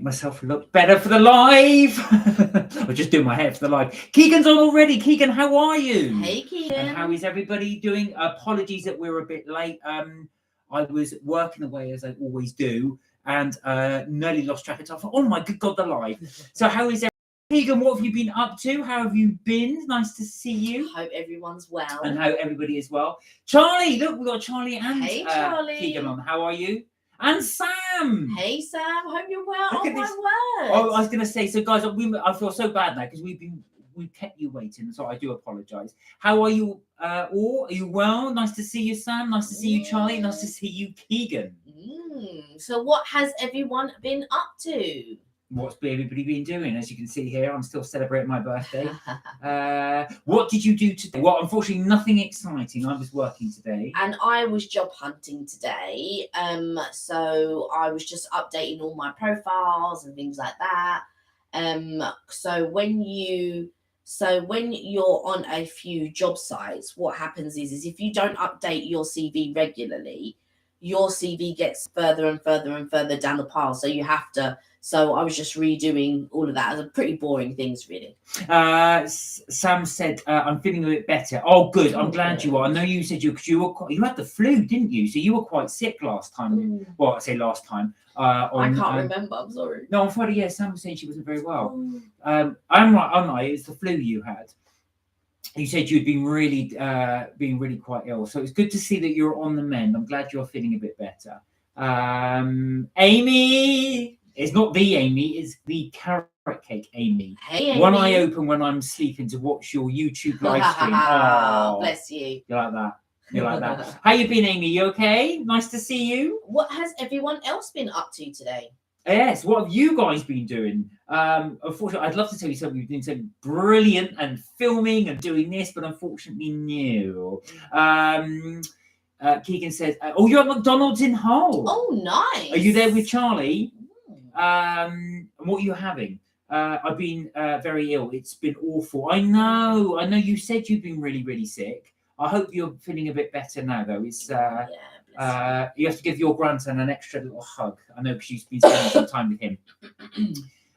myself look better for the live. I'll just do my hair for the live. Keegan's on already. Keegan, how are you? Hey, Keegan. And how is everybody doing? Apologies that we're a bit late. I was working away as I always do, and nearly lost track of time. Oh my good God, the live. So how is everybody? Keegan, what have you been up to? How have you been? Nice to see you. Hope everyone's well. And how everybody is well. Charlie, look, we've got Charlie and Charlie. Keegan on. How are you? And Sam. Hey, Sam. Hope you're well. Look oh, at my this. word. Oh, I was going to say, so guys, I feel so bad now because we kept you waiting, so I do apologise. How are you all? Are you well? Nice to see you, Sam. Nice to see you, Charlie. Nice to see you, Keegan. So what has everyone been up to? What's everybody been doing? As you can see here, I'm still celebrating my birthday. What did you do today? Well, unfortunately, nothing exciting. I was working today. And I was job hunting today. So I was just updating all my profiles and things like that. So when you're on a few job sites, what happens is if you don't update your CV regularly, your CV gets further and further and further down the pile. So you have to. So I was just redoing all of that. It was pretty boring things, really. Sam said, "I'm feeling a bit better." Oh, good. I'm glad you are. I know you said you had the flu, didn't you? So you were quite sick last time. Well, I say last time. I can't remember. I'm sorry. No, on Friday, yeah. Sam was saying she wasn't very well. I'm right, aren't I? It's the flu you had. You said you'd been really quite ill. So it's good to see that you're on the mend. I'm glad you're feeling a bit better. Amy. It's not the Amy, it's the carrot cake Amy. Hey, Amy. One eye open when I'm sleeping to watch your YouTube live stream. Oh, bless you. You like that? You like that? How you been, Amy? You okay? Nice to see you. What has everyone else been up to today? Yes, what have you guys been doing? Unfortunately, I'd love to tell you something. We've been something brilliant and filming and doing this, but unfortunately, no. Keegan says, "Oh, you're at McDonald's in Hull. Oh, nice. Are you there with Charlie? And what are you having?" I've been very ill. It's been awful. I know you said you've been really, really sick. I hope you're feeling a bit better now, though. It's you have to give your grandson an extra little hug. I know because you've been spending some time with him.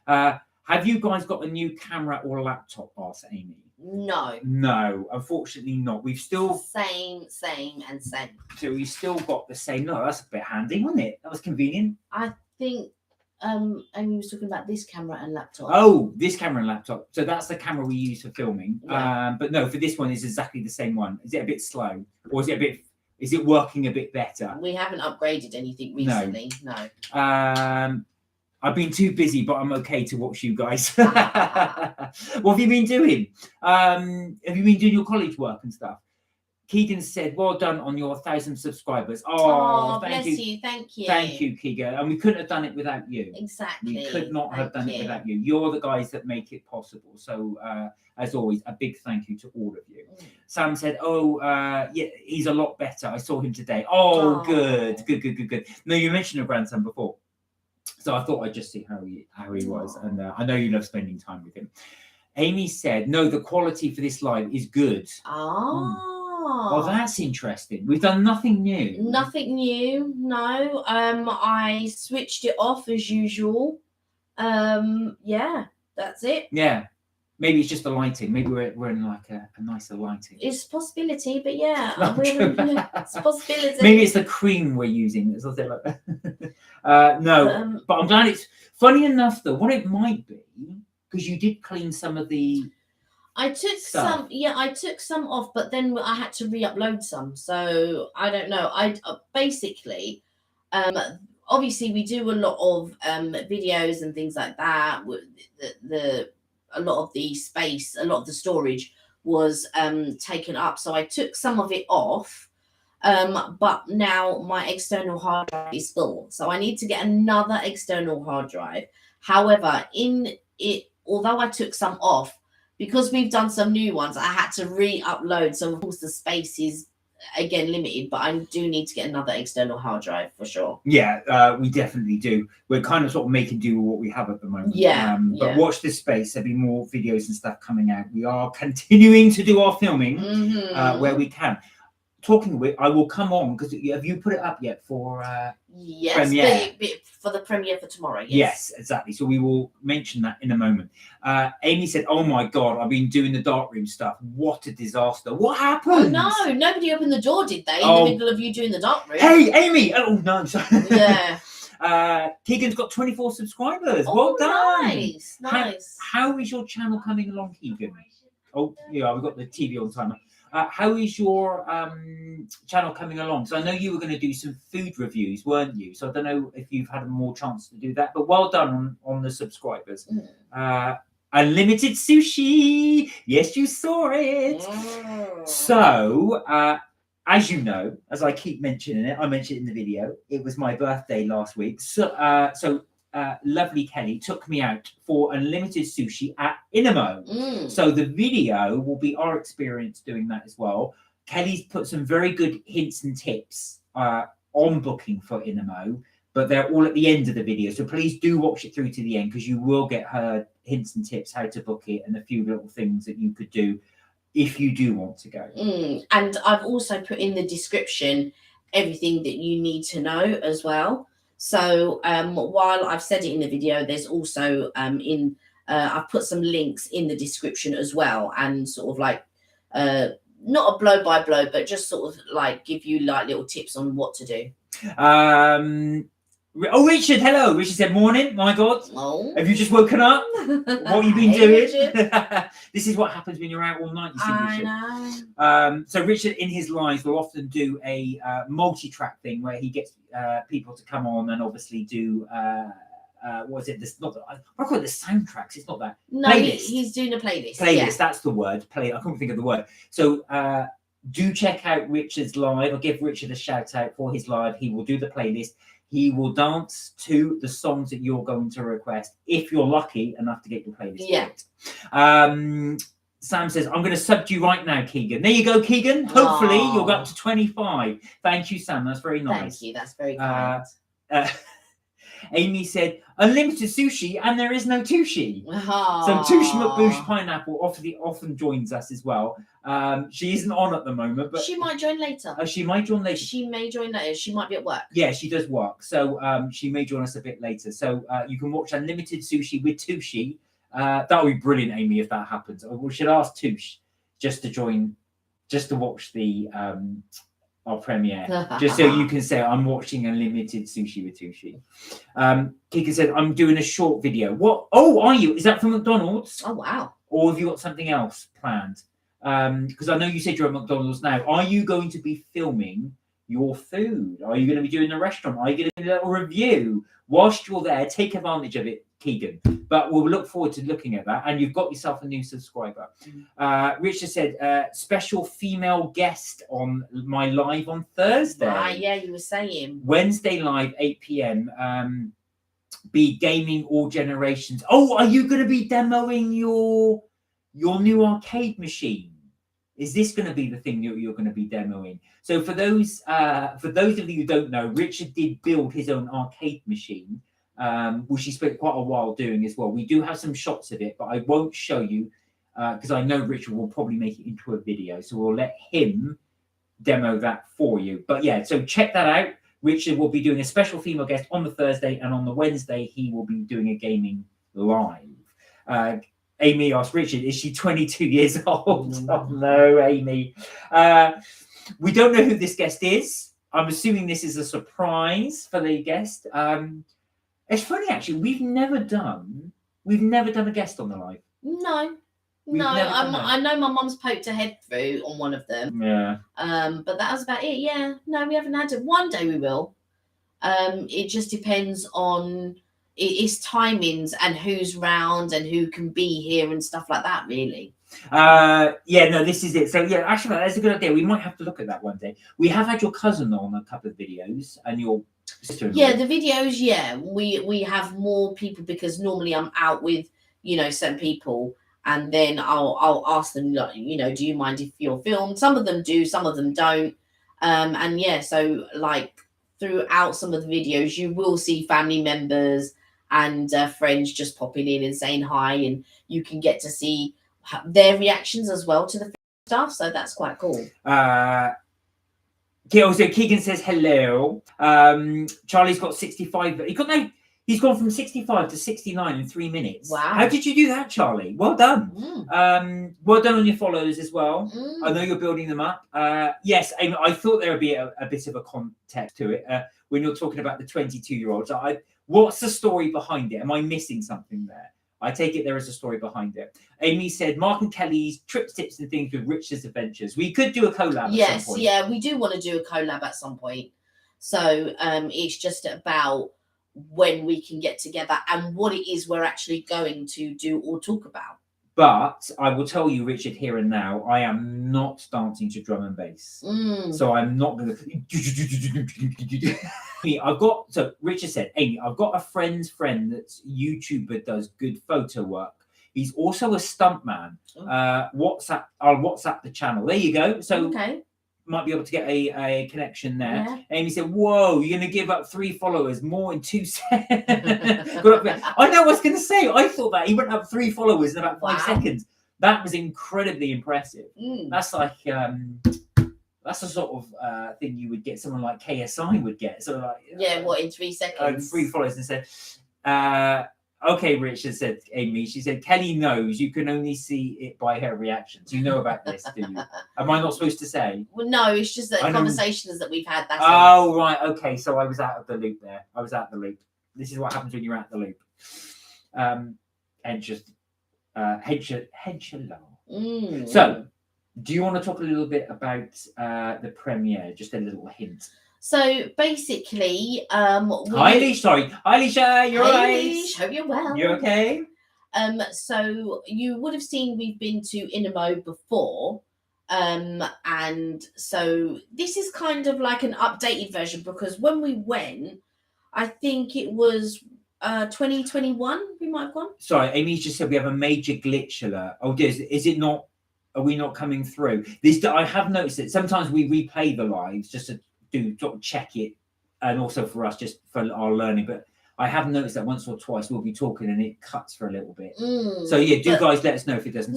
Have you guys got a new camera or laptop? Asked Amy. No, unfortunately not. We've still same. So we've still got the same. No, that's a bit handy, wasn't it? That was convenient. I think Amy was talking about this camera and laptop. Oh, this camera and laptop. So that's the camera we use for filming. Yeah. But no, for this one it's exactly the same one. Is it a bit slow, or is it working a bit better? We haven't upgraded anything recently. No. I've been too busy, but I'm okay to watch you guys. What have you been doing? Have you been doing your college work and stuff? Keegan said, "Well done on your 1,000 subscribers." Oh, bless you. Thank you. Thank you, Keegan. And we couldn't have done it without you. Exactly. We could not have done it without you. You're the guys that make it possible. So, as always, a big thank you to all of you. Sam said, "Oh, yeah, he's a lot better. I saw him today." Oh, good. No, you mentioned your grandson before. So I thought I'd just see how he was. And I know you love spending time with him. Amy said, "No, the quality for this live is good." Well, that's interesting. We've done nothing new. Nothing new, no. I switched it off as usual. Yeah, that's it. Yeah. Maybe it's just the lighting. Maybe we're in like a nicer lighting. It's a possibility, but yeah, it's a possibility. Maybe it's the cream we're using. It's something like that. No, but I'm glad it's funny enough though. What it might be, because you did clean some of the. I took some off, but then I had to re-upload some. So I don't know. I basically, obviously we do a lot of videos and things like that. A lot of the space, a lot of the storage was taken up. So I took some of it off. But now my external hard drive is full. So I need to get another external hard drive. However, although I took some off, because we've done some new ones, I had to re-upload. So of course the space is again limited, but I do need to get another external hard drive for sure. Yeah, we definitely do. We're kind of sort of making do with what we have at the moment. But watch this space. There'll be more videos and stuff coming out. We are continuing to do our filming where we can. talking of which, I will come on because have you put it up yet for yes, premiere? For the premiere for tomorrow. Yes, exactly. So we will mention that in a moment. Amy said, "Oh my God, I've been doing the darkroom stuff. What a disaster! What happened?" Oh no, nobody opened the door, did they? In the middle of you doing the darkroom. Hey, Amy! Oh no, sorry. Yeah. Keegan's got 24 subscribers. Oh, well done. Nice. How is your channel coming along, Keegan? Oh, yeah, we've got the TV on timer. How is your channel coming along? So I know you were going to do some food reviews, weren't you? So I don't know if you've had more chance to do that, but well done on the subscribers. Unlimited sushi. Yes, you saw it. So, as you know, as I keep mentioning it, I mentioned it in the video, it was my birthday last week. So lovely Kelly took me out for unlimited sushi at Inamo. So the video will be our experience doing that as well. Kelly's put some very good hints and tips on booking for Inamo, but they're all at the end of the video. So please do watch it through to the end because you will get her hints and tips how to book it and a few little things that you could do if you do want to go. And I've also put in the description everything that you need to know as well. So while I've said it in the video, there's also I've put some links in the description as well, and sort of like not a blow by blow, but just sort of like give you like little tips on what to do. Oh, Richard, hello. Richard said, "Morning, my God. Oh. Have you just woken up? What have you been doing?" This is what happens when you're out all night, you see, Richard. I know. So Richard, in his lives, will often do a multi-track thing where he gets people to come on and obviously do what is it? This not I call it the soundtracks. It's not that. No, playlist. He's doing a playlist. Playlist, that's the word. I couldn't think of the word. So do check out Richard's live. I'll give Richard a shout out for his live. He will do the playlist. He will dance to the songs that you're going to request if you're lucky enough to get your playlist. Yeah. Sam says, "I'm going to sub to you right now, Keegan." There you go, Keegan. Hopefully you'll go up to 25. Thank you, Sam. That's very nice. Thank you. That's very kind. Amy said, "Unlimited sushi and there is no tushi." Oh. So Tush McBoosh Pineapple often joins us as well. She isn't on at the moment, but she might join later. She might join later. She may join later. She might be at work. Yeah, she does work. So she may join us a bit later. So you can watch Unlimited Sushi with Tushi. That would be brilliant, Amy, if that happens. We should ask Tush just to join, just to watch the our premiere, just so you can say, "I'm watching Unlimited Sushi with Tushi." Kika said, "I'm doing a short video." What? Oh, are you? Is that from McDonald's? Oh, wow. Or have you got something else planned? Because I know you said you're at McDonald's now. Are you going to be filming your food? Are you going to be doing a restaurant? Are you going to do a little review? Whilst you're there, take advantage of it, Keegan. But we'll look forward to looking at that. And you've got yourself a new subscriber. Richard said, "Special female guest on my live on Thursday." Right, yeah, you were saying. Wednesday live, 8 p.m. Be gaming all generations. Oh, are you going to be demoing your new arcade machine? Is this going to be the thing you're going to be demoing? So for those of you who don't know, Richard did build his own arcade machine, which he spent quite a while doing as well. We do have some shots of it, but I won't show you because I know Richard will probably make it into a video. So we'll let him demo that for you. But yeah, so check that out. Richard will be doing a special female guest on the Thursday, and on the Wednesday, he will be doing a gaming live. Amy asked Richard, "Is she 22 years old?" Oh, no, Amy. We don't know who this guest is. I'm assuming this is a surprise for the guest. It's funny, actually. We've never done a guest on the live. No. I know my mum's poked her head through on one of them. Yeah. But that was about it. Yeah. No, we haven't had it. One day we will. It just depends on it's timings and who's round and who can be here and stuff like that, really. Yeah, no, this is it. So yeah, actually that's a good idea. We might have to look at that one day. We have had your cousin on a couple of videos and your sister. Yeah, the videos, yeah. We have more people because normally I'm out with, some people, and then I'll ask them, do you mind if you're filmed? Some of them do, some of them don't. And yeah, so like throughout some of the videos, you will see family members and friends just popping in and saying hi, and you can get to see their reactions as well to the stuff. So that's quite cool. So Keegan says hello. Charlie's got 65. He's gone from 65 to 69 in 3 minutes. Wow. How did you do that, Charlie? Well done. Well done on your followers as well. I know you're building them up. Yes, Amy, I thought there would be a bit of a context to it when you're talking about the 22-year-olds. What's the story behind it? Am I missing something there? I take it there is a story behind it. Amy said, Mark and Kelly's trips, tips and things with Richard's Adventures. We could do a collab at some point. Yeah, we do want to do a collab at some point. So it's just about when we can get together and what it is we're actually going to do or talk about. But I will tell you, Richard, here and now, I am not dancing to drum and bass. So I'm not going to... So Richard said, Amy, I've got a friend's friend that's YouTuber, does good photo work. He's also a stuntman. I'll WhatsApp the channel. There you go. So might be able to get a connection there. Yeah. Amy said, whoa, you're going to give up 3 followers, more in 2 seconds. I know what I was going to say. I thought that he went up 3 followers in about 5 seconds. That was incredibly impressive. That's like, that's the sort of thing you would get, someone like KSI would get. So like, in 3 seconds? 3 followers, and said, okay, Richard, said Amy. She said, Kelly knows. You can only see it by her reactions. You know about this, do you? Am I not supposed to say? Well, no, it's just the conversations that we've had. That's right. Okay. So I was out of the loop there. This is what happens when you're out of the loop. And just hench. So, do you want to talk a little bit about the premiere? Just a little hint. So basically, Hi, Alicia. Hi, Alicia. You're right. Alicia, hope you're well. You okay? So you would have seen we've been to Inamo before, and so this is kind of like an updated version because when we went, I think it was 2021. We might have gone. Sorry, Amy just said we have a major glitch alert. Oh, is it not? Are we not coming through? I have noticed that sometimes we replay the lives just to sort of check it, and also for us just for our learning, but I have noticed that once or twice we'll be talking and it cuts for a little bit. So yeah, guys let us know if it doesn't.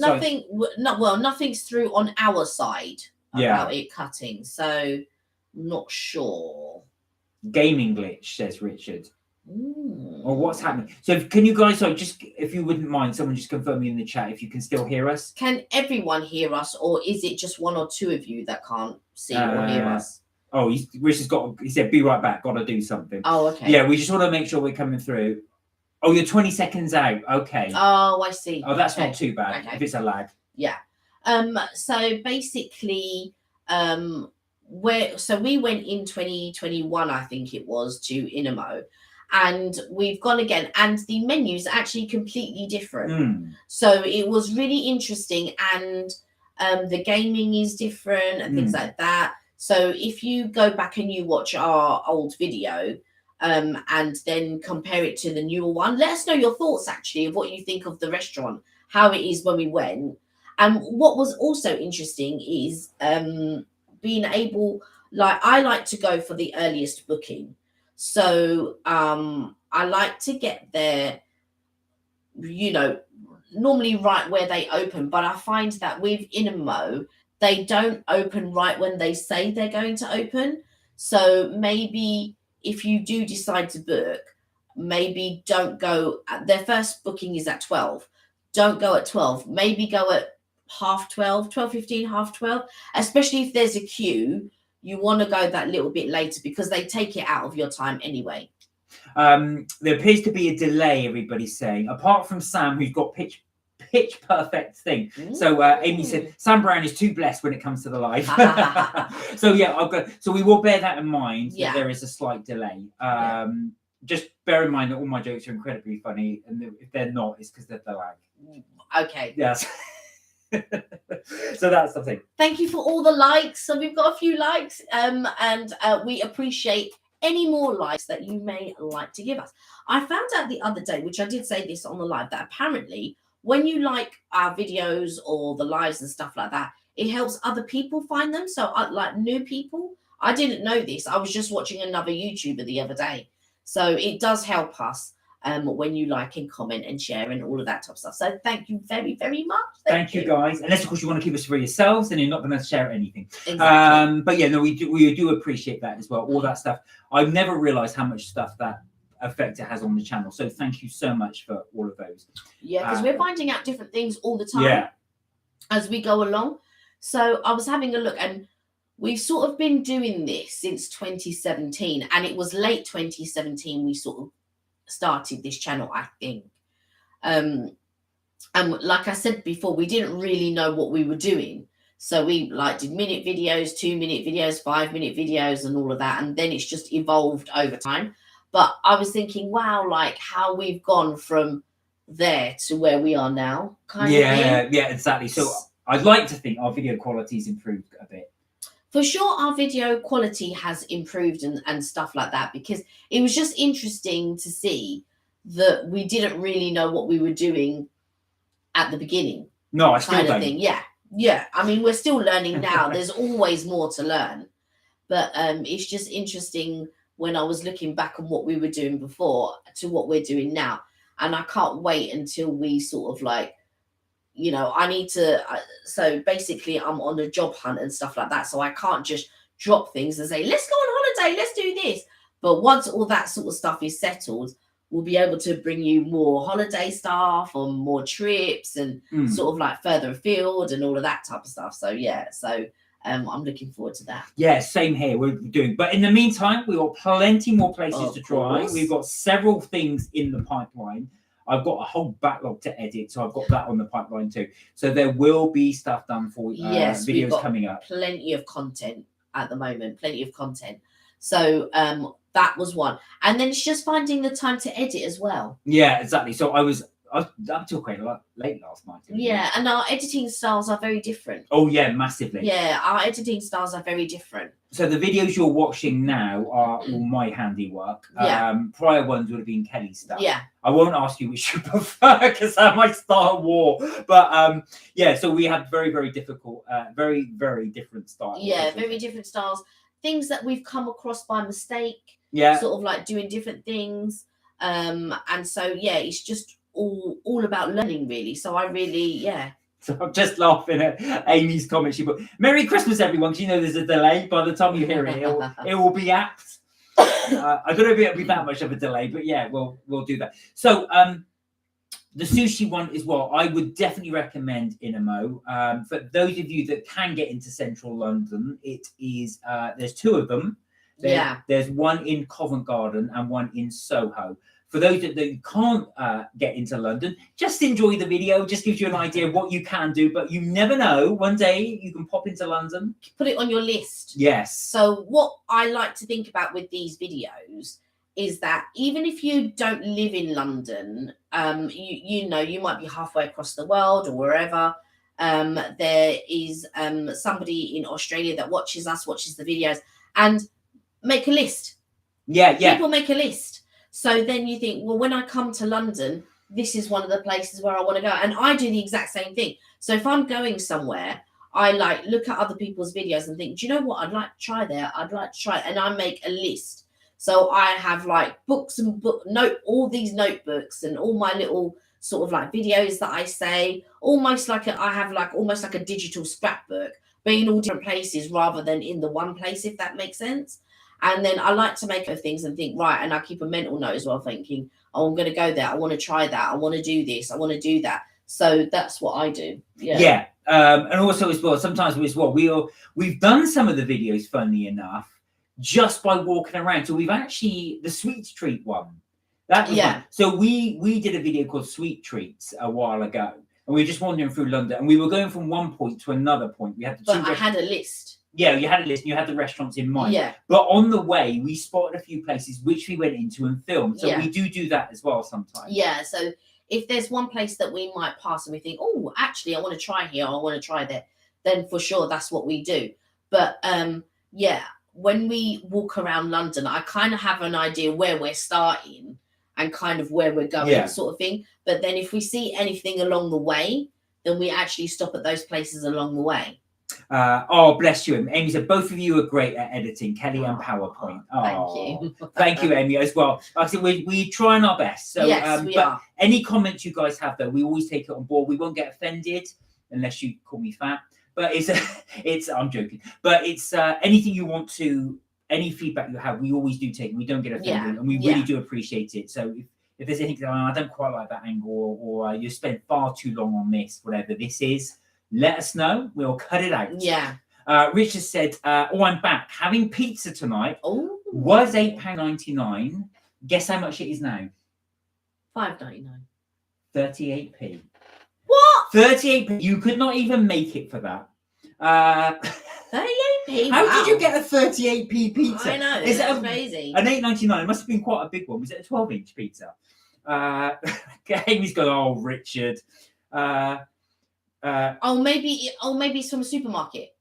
Nothing's through on our side about it cutting, so not sure. Gaming glitch, says Richard. Or what's happening? So can you guys, just if you wouldn't mind, someone just confirm me in the chat if you can still hear us. Can everyone hear us, or is it just 1 or 2 of you that can't see or hear us? Oh, Richard's he said, be right back, got to do something. Oh, okay. Yeah, we just want to make sure we're coming through. Oh, you're 20 seconds out. Okay. Oh, I see. Oh, that's not too bad if it's a lag. Yeah. So basically, we went in 2021, I think it was, to Inamo. And we've gone again, and the menu's actually completely different. So it was really interesting, and the gaming is different and things like that. So if you go back and you watch our old video and then compare it to the newer one, let us know your thoughts actually of what you think of the restaurant, how it is when we went. And what was also interesting is being able, I like to go for the earliest booking. So I like to get there, normally right where they open, but I find that with Inamo, they don't open right when they say they're going to open. So maybe if you do decide to book, maybe don't go. Their first booking is at 12. Don't go at 12. Maybe go at 12:30, 12:15, 12:30. Especially if there's a queue, you want to go that little bit later because they take it out of your time anyway. There appears to be a delay, everybody's saying, apart from Sam, who's got pitch perfect thing. So Amy said Sam Brown is too blessed when it comes to the live. So yeah, so we will bear that in mind that there is a slight delay. Just bear in mind that all my jokes are incredibly funny, and if they're not, it's because they're the lag. Okay. Yes. So that's the thing. Thank you for all the likes. So we've got a few likes, and we appreciate any more likes that you may like to give us. I found out the other day, which I did say this on the live, that apparently when you like our videos or the lives and stuff like that, it helps other people find them. So like new people, I didn't know this. I was just watching another YouTuber the other day. So it does help us. when you like and comment and share and all of that type of stuff. So thank you very, very much. Thank you guys. Unless of course you want to keep us for yourselves, then you're not going to share anything. Exactly. But yeah, no, we do appreciate that as well. All that stuff. I've never realised how much stuff that effect it has on the channel. So thank you so much for all of those. Yeah, because we're finding out different things all the time as we go along. So I was having a look, and we've sort of been doing this since 2017, and it was late 2017 we sort of started this channel, I think. And like I said before, we didn't really know what we were doing. So we like did minute videos, 2-minute videos, 5-minute videos and all of that. And then it's just evolved over time. But I was thinking, wow, like how we've gone from there to where we are now. Yeah, exactly. So I'd like to think our video quality's improved a bit. For sure, our video quality has improved and stuff like that, because it was just interesting to see that we didn't really know what we were doing at the beginning. No, I still don't. Thing. Yeah. I mean, we're still learning now. There's always more to learn. But it's just interesting when I was looking back on what we were doing before to what we're doing now. And I can't wait until we sort of like, you know, I need to, so basically I'm on a job hunt and stuff like that. So I can't just drop things and say, let's go on holiday, let's do this. But once all that sort of stuff is settled, we'll be able to bring you more holiday stuff or more trips and sort of like further afield and all of that type of stuff. So yeah, so I'm looking forward to that. Yeah, same here. We're doing, but in the meantime, we've got plenty more places to try. We've got several things in the pipeline. I've got a whole backlog to edit, so I've got that on the pipeline too. So there will be stuff done for videos coming up. Plenty of content at the moment, plenty of content. So that was one, and then it's just finding the time to edit as well. Yeah, exactly. So I was up till quite late last night. Yeah, and our editing styles are very different. Oh yeah, massively. Yeah, our editing styles are very different. So the videos you're watching now are all my handiwork. Prior ones would have been Kelly's stuff. Yeah. I won't ask you which you prefer because that might start a war. But yeah, so we have very, very difficult, very, very different styles. Yeah, very different styles. Things that we've come across by mistake. Yeah. Sort of like doing different things. And so yeah, it's just all about learning really. So I really, So I'm just laughing at Amy's comment. She put, "Merry Christmas, everyone," because you know there's a delay. By the time you hear it, it will be apt. I don't know if it'll be that much of a delay, but yeah, we'll do that. So the sushi one as well, I would definitely recommend Inamo. For those of you that can get into central London, it is there's two of them. There's one in Covent Garden and one in Soho. For those that can't get into London, just enjoy the video. Just gives you an idea of what you can do. But you never know. One day you can pop into London. Put it on your list. Yes. So what I like to think about with these videos is that even if you don't live in London, you know, you might be halfway across the world or wherever. There is somebody in Australia that watches the videos, and make a list. Yeah. People make a list. So then you think, well, when I come to London, this is one of the places where I want to go. And I do the exact same thing. So if I'm going somewhere, I like look at other people's videos and think, do you know what? I'd like to try there. I'd like to try it. And I make a list. So I have like books and all these notebooks and all my little sort of like videos that I say, almost like I have like almost like a digital scrapbook, but in all different places rather than in the one place, if that makes sense. And then I like to make of things and think, right, and I keep a mental note as well, thinking, oh, I'm going to go there. I want to try that. I want to do this. I want to do that. So that's what I do. Yeah. And also as well, sometimes as well, we've done some of the videos, funnily enough, just by walking around. So we've actually, the sweet treat one, that was fun. So we did a video called Sweet Treats a while ago. And we were just wandering through London. And we were going from one point to another point. We had I had a list. Yeah, you had a list and you had the restaurants in mind. Yeah. But on the way, we spotted a few places which we went into and filmed. So we do that as well sometimes. Yeah, so if there's one place that we might pass and we think, oh, actually, I want to try here, I want to try there, then for sure, that's what we do. But when we walk around London, I kind of have an idea where we're starting and kind of where we're going sort of thing. But then if we see anything along the way, then we actually stop at those places along the way. Oh, bless you. Amy said, both of you are great at editing, Kelly and PowerPoint. Thank you. Thank you, Amy, as well. Like I said, we're trying our best. So, yes, we are. Any comments you guys have, though, we always take it on board. We won't get offended unless you call me fat. But I'm joking. But it's anything you want to, any feedback you have, we always do take. We don't get offended, and we really do appreciate it. So if there's anything that I don't quite like that angle, or you spent far too long on this, whatever this is, let us know. We'll cut it out. Yeah. Richard said, I'm back. Having pizza tonight. Oh. Was £8.99. Guess how much it is now? $5.99. 38p. What? 38p. You could not even make it for that. 38p. How did you get a 38p pizza? I know. Is it crazy? An $8.99. It must have been quite a big one. Was it a 12-inch pizza? Amy's going, oh, Richard. Maybe it's from a supermarket.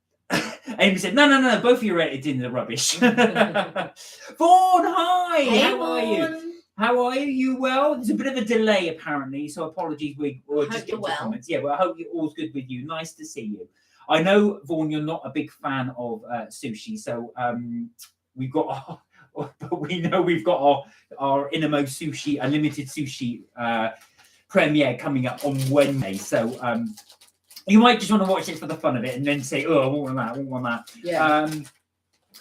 Amy said, no, both of you are edited in the rubbish. Vaughan, hi! Hey, How are you? How are you? You well? There's a bit of a delay, apparently, so apologies. We'll just get to comments. Yeah, well, I hope all's good with you. Nice to see you. I know, Vaughan, you're not a big fan of sushi, so we've got we've got our innermost sushi, unlimited sushi premiere coming up on Wednesday. So you might just want to watch it for the fun of it and then say, oh, I want that. Yeah.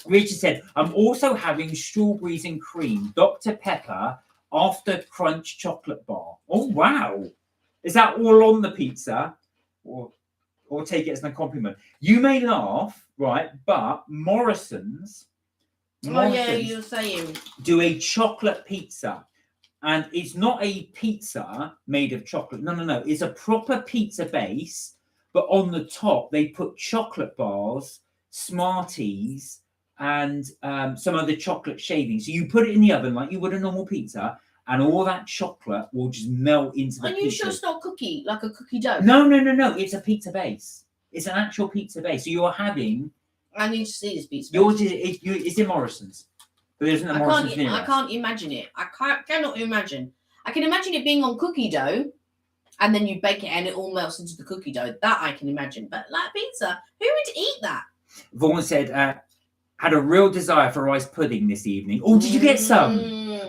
Richard said, I'm also having strawberries and cream, Dr. Pepper, after crunch chocolate bar. Oh, wow. Is that all on the pizza? Or take it as a compliment. You may laugh, right? But Morrison's You're saying. do a chocolate pizza. And it's not a pizza made of chocolate. No. It's a proper pizza base. But on the top, they put chocolate bars, Smarties, and some other chocolate shavings. So you put it in the oven like you would a normal pizza, and all that chocolate will just melt into the pizza. Are you sure it's not cookie, like a cookie dough? No. It's a pizza base. It's an actual pizza base. So you're having... I need to see this pizza base. It's in Morrison's. But there isn't a Morrison's near us. I can't imagine it. Cannot imagine. I can imagine it being on cookie dough, and then you bake it and it all melts into the cookie dough. That I can imagine. But like pizza, who would eat that? Vaughan said, had a real desire for rice pudding this evening. Oh, did you get some?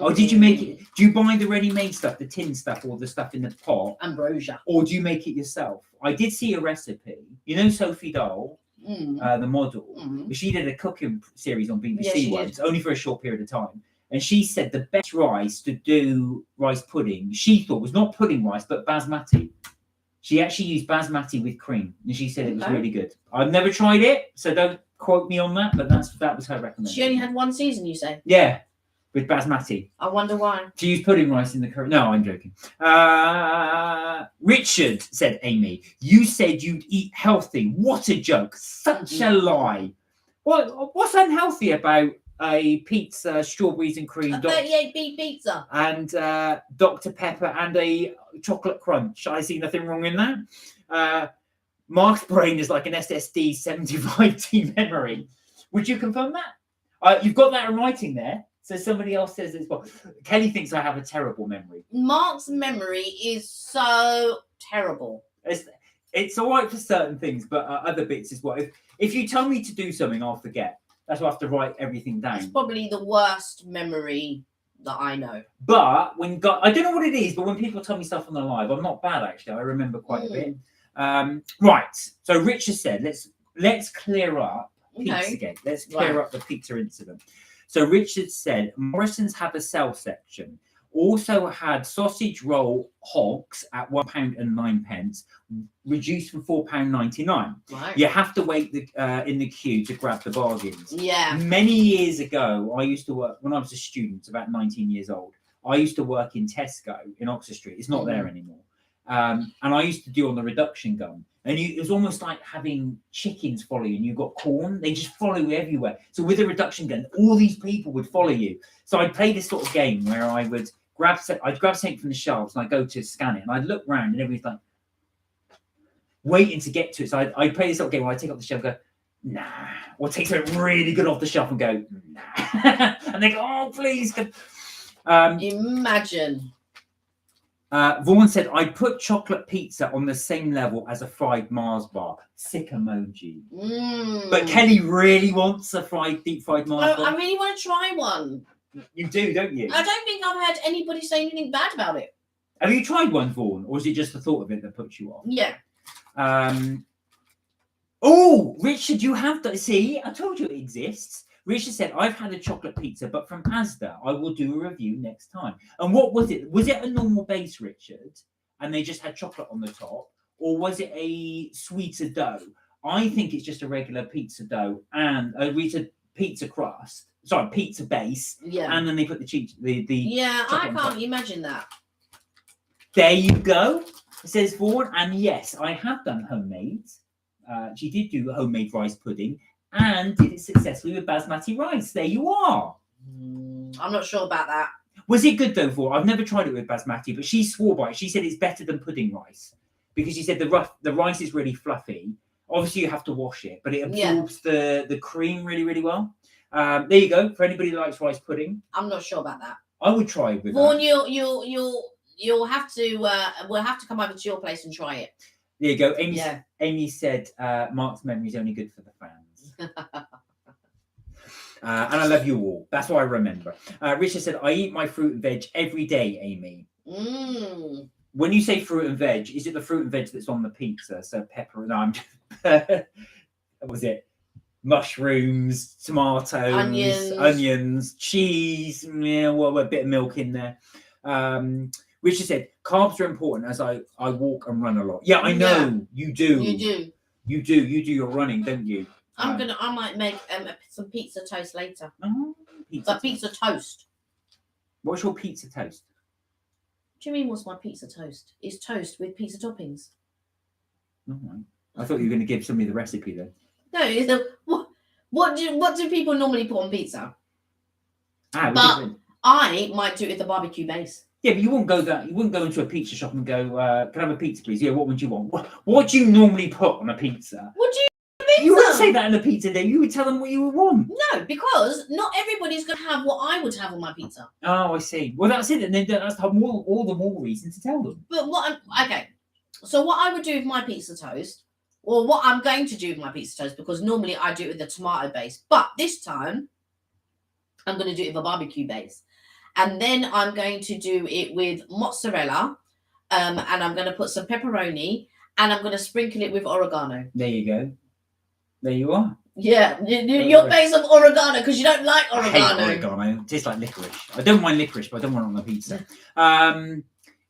Or did you make it? Do you buy the ready-made stuff, the tin stuff, or the stuff in the pot? Ambrosia. Or do you make it yourself? I did see a recipe. You know Sophie Dole, the model? She did a cooking series on BBC once, only for a short period of time. And she said the best rice to do rice pudding, she thought, was not pudding rice, but basmati. She actually used basmati with cream, and she said it was really good. I've never tried it, so don't quote me on that, but that was her recommendation. She only had one season, you say? Yeah, with basmati. I wonder why. To use pudding rice in the curry. No, I'm joking. Richard, said Amy, you said you'd eat healthy. What a joke. Such a lie. What's unhealthy about a pizza, strawberries and cream, a 38p pizza, and Dr. Pepper and a chocolate crunch? I see nothing wrong in that. Mark's brain is like an SSD 75T memory. Would you confirm that? You've got that in writing there. So somebody else says as well. Kelly thinks I have a terrible memory. Mark's memory is so terrible. It's all right for certain things, but other bits as well. If you tell me to do something, I'll forget. That's why I have to write everything down. It's probably the worst memory that I know. But I don't know what it is, but when people tell me stuff on the live, I'm not bad actually. I remember quite a bit. Right. So Richard said, let's clear up Pizzagate. Let's clear up the pizza incident. So Richard said, Morrison's have a sell section. Also had sausage roll hogs at £1.09, reduced from £4.99. Right. You have to wait in the queue to grab the bargains. Yeah. Many years ago, I used to work, when I was a student, about 19 years old, I used to work in Tesco in Oxford Street. It's not there anymore. And I used to do on the reduction gun. And it was almost like having chickens follow you, and you've got corn. They just follow you everywhere. So with a reduction gun, all these people would follow you. So I'd play this sort of game where I'd grab something from the shelves and I'd go to scan it, and I'd look around and everybody's like waiting to get to it. So I'd play this sort of game where I'd take off the shelf and go, nah. Or take something really good off the shelf and go, nah. And they go, oh, please. Imagine. Vaughan said, I put chocolate pizza on the same level as a fried Mars bar. Sick emoji. But Kelly really wants a deep fried Mars bar. I really want to try one. You do, don't you? I don't think I've had anybody say anything bad about it. Have you tried one, Vaughan? Or is it just the thought of it that puts you off? Yeah. Oh, Richard, you have to see. I told you it exists. Richard said, I've had a chocolate pizza, but from Asda. I will do a review next time. And what was it? Was it a normal base, Richard? And they just had chocolate on the top? Or was it a sweeter dough? I think it's just a regular pizza dough and a pizza crust. Sorry, pizza base. Yeah. And then they put the cheese. Yeah, I can't imagine that. There you go, says Vaughan. And yes, I have done homemade. She did do homemade rice pudding and did it successfully with basmati rice. There you are. I'm not sure about that. Was it good though, Vaughan? I've never tried it with basmati, but she swore by it. She said it's better than pudding rice because she said the rice is really fluffy. Obviously, you have to wash it, but it absorbs the cream really, really well. There you go. For anybody that likes rice pudding, I'm not sure about that. I would try it with Vaughan, that. you'll have to. We'll have to come over to your place and try it. There you go. Amy said Mark's memory is only good for the fans. And I love you all. That's what I remember. Richard said, I eat my fruit and veg every day, Amy. When you say fruit and veg, is it the fruit and veg that's on the pizza? So pepper, no, I'm just, what was it? Mushrooms, tomatoes, onions, cheese, a bit of milk in there. Richard said, carbs are important as I walk and run a lot. Yeah, I know. You do. You do your running, don't you? I might make some pizza toast later. Pizza toast. What's your pizza toast? What do you mean? What's my pizza toast? It's toast with pizza toppings. Oh, I thought you were going to give somebody the recipe then. No, it's what do people normally put on pizza? But I might do it with the barbecue base. Yeah, but you wouldn't go that. You wouldn't go into a pizza shop and go, "Can I have a pizza, please?" Yeah, what would you want? What do you normally put on a pizza? What do you? You wouldn't say that in a pizza day. You would tell them what you would want. No, because not everybody's going to have what I would have on my pizza. Oh, I see. Well, that's it. And then that's all the more reason to tell them. But so what I would do with my pizza toast, or what I'm going to do with my pizza toast, because normally I do it with the tomato base, but this time I'm going to do it with a barbecue base. And then I'm going to do it with mozzarella, and I'm going to put some pepperoni, and I'm going to sprinkle it with oregano. There you go. There you are. Yeah, you're based on oregano because you don't like oregano. I hate oregano. It tastes like licorice. I don't mind licorice, but I don't want it on the pizza.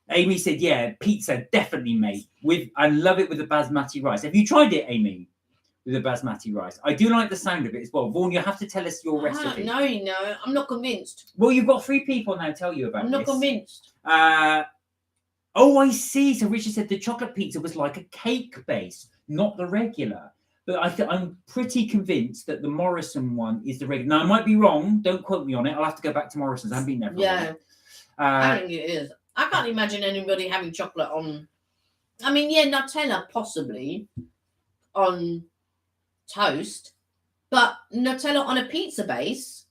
Amy said, yeah, pizza definitely made with. I love it with the basmati rice. Have you tried it, Amy? With the basmati rice, I do like the sound of it as well. Vaughan, you have to tell us your recipe. No, I'm not convinced. Well, you've got 3 people now tell you about this. I'm not convinced. Oh, I see. So Richard said the chocolate pizza was like a cake base, not the regular. But I'm pretty convinced that the Morrison one is the regular. Now, I might be wrong. Don't quote me on it. I'll have to go back to Morrison's. I haven't been there for a while. I think it is. I can't imagine anybody having chocolate on. I mean, yeah, Nutella possibly on toast, but Nutella on a pizza base,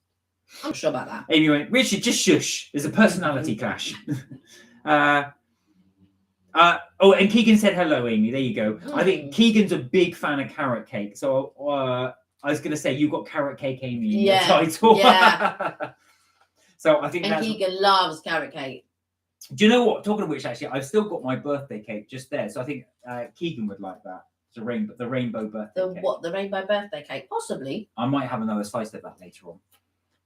I'm not sure about that. Amy went, Richard, just shush. There's a personality clash. Oh, and Keegan said hello, Amy. There you go. I think Keegan's a big fan of carrot cake. So I was going to say you got carrot cake, Amy, in your title. Yeah. So I think Keegan loves carrot cake. Do you know what? Talking of which, actually, I've still got my birthday cake just there. So I think Keegan would like that. The rainbow birthday cake. What? The rainbow birthday cake? Possibly. I might have another slice of that later on.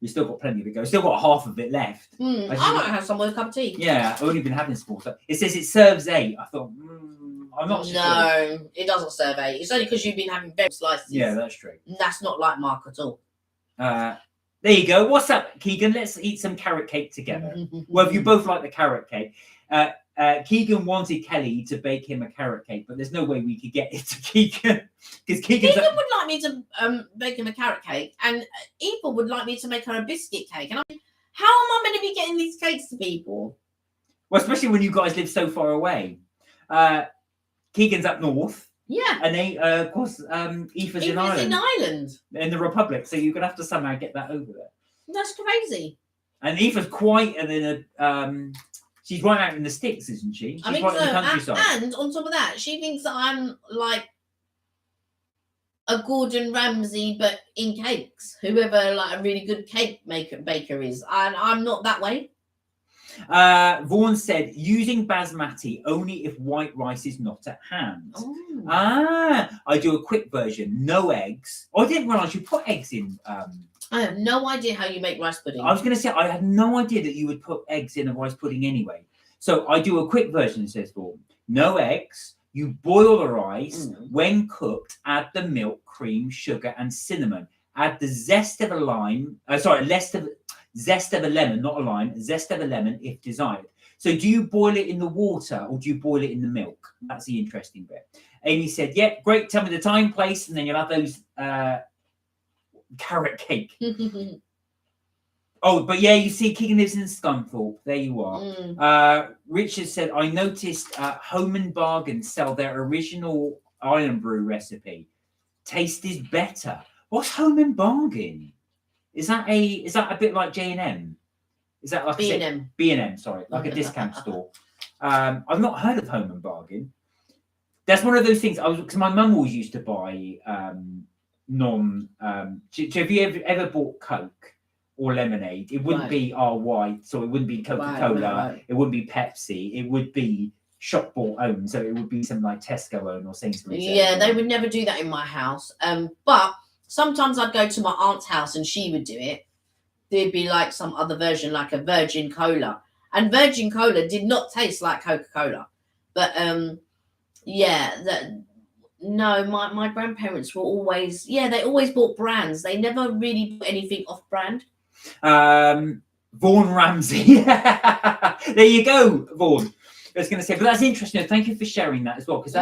We've still got plenty of it go. Still got half of it left. I might have some with a cup of tea. Yeah, I've only been having small stuff. It says it serves 8. I thought, I'm not sure. No, it doesn't serve 8. It's only because you've been having very slices. Yeah, that's true. That's not like Mark at all. There you go. What's up, Keegan? Let's eat some carrot cake together. Well, if you both like the carrot cake. Keegan wanted Kelly to bake him a carrot cake, but there's no way we could get it to Keegan. Because Keegan would like me to bake him a carrot cake, and Eva would like me to make her a biscuit cake. And I'm like, how am I going to be getting these cakes to people? Well, especially when you guys live so far away. Keegan's up north. Yeah. And they, of course, Aoife's in Ireland. In the Republic. So you're going to have to somehow get that over there. That's crazy. And Aoife's quite in a She's right out in the sticks, isn't she? She's I think right in the so. countryside. And on top of that, she thinks that I'm like a Gordon Ramsay, but in cakes. Whoever like a really good cake baker is, and I'm not that way. Vaughan said using basmati only if white rice is not at hand. Oh. I do a quick version, no eggs. I didn't realise you put eggs in. I have no idea how you make rice pudding. I was going to say I had no idea that you would put eggs in a rice pudding anyway. So I do a quick version, says Vaughan. No eggs. You boil the rice. When cooked, add the milk, cream, sugar, and cinnamon. Add the zest of a lime. Zest of a lemon, not a lime. Zest of a lemon, if desired. So, do you boil it in the water or do you boil it in the milk? That's the interesting bit. Amy said, "Yeah, great. Tell me the time, place, and then you'll have those carrot cake." Oh, but yeah, you see, Keegan lives in Scunthorpe. There you are. Richard said, I noticed Home and Bargain sell their original Iron Brew recipe. Taste is better. What's Home and Bargain? Is that a bit like J&M? Is that like B&M? B&M, sorry, like a discount store. I've not heard of Home and Bargain. That's one of those things. Because my mum always used to buy have you ever bought Coke or lemonade? It wouldn't be white, so it wouldn't be Coca-Cola. Right. It wouldn't be Pepsi. It would be shop bought owned, so it would be something like Tesco owned or Sainsbury's. Yeah, they would never do that in my house. But sometimes I'd go to my aunt's house and she would do it. There'd be like some other version, like a Virgin Cola, and Virgin Cola did not taste like Coca-Cola. But my grandparents were always they always bought brands. They never really bought anything off brand. Vaughan Ramsay. There you go, Vaughan. I was going to say, but that's interesting. Thank you for sharing that as well, because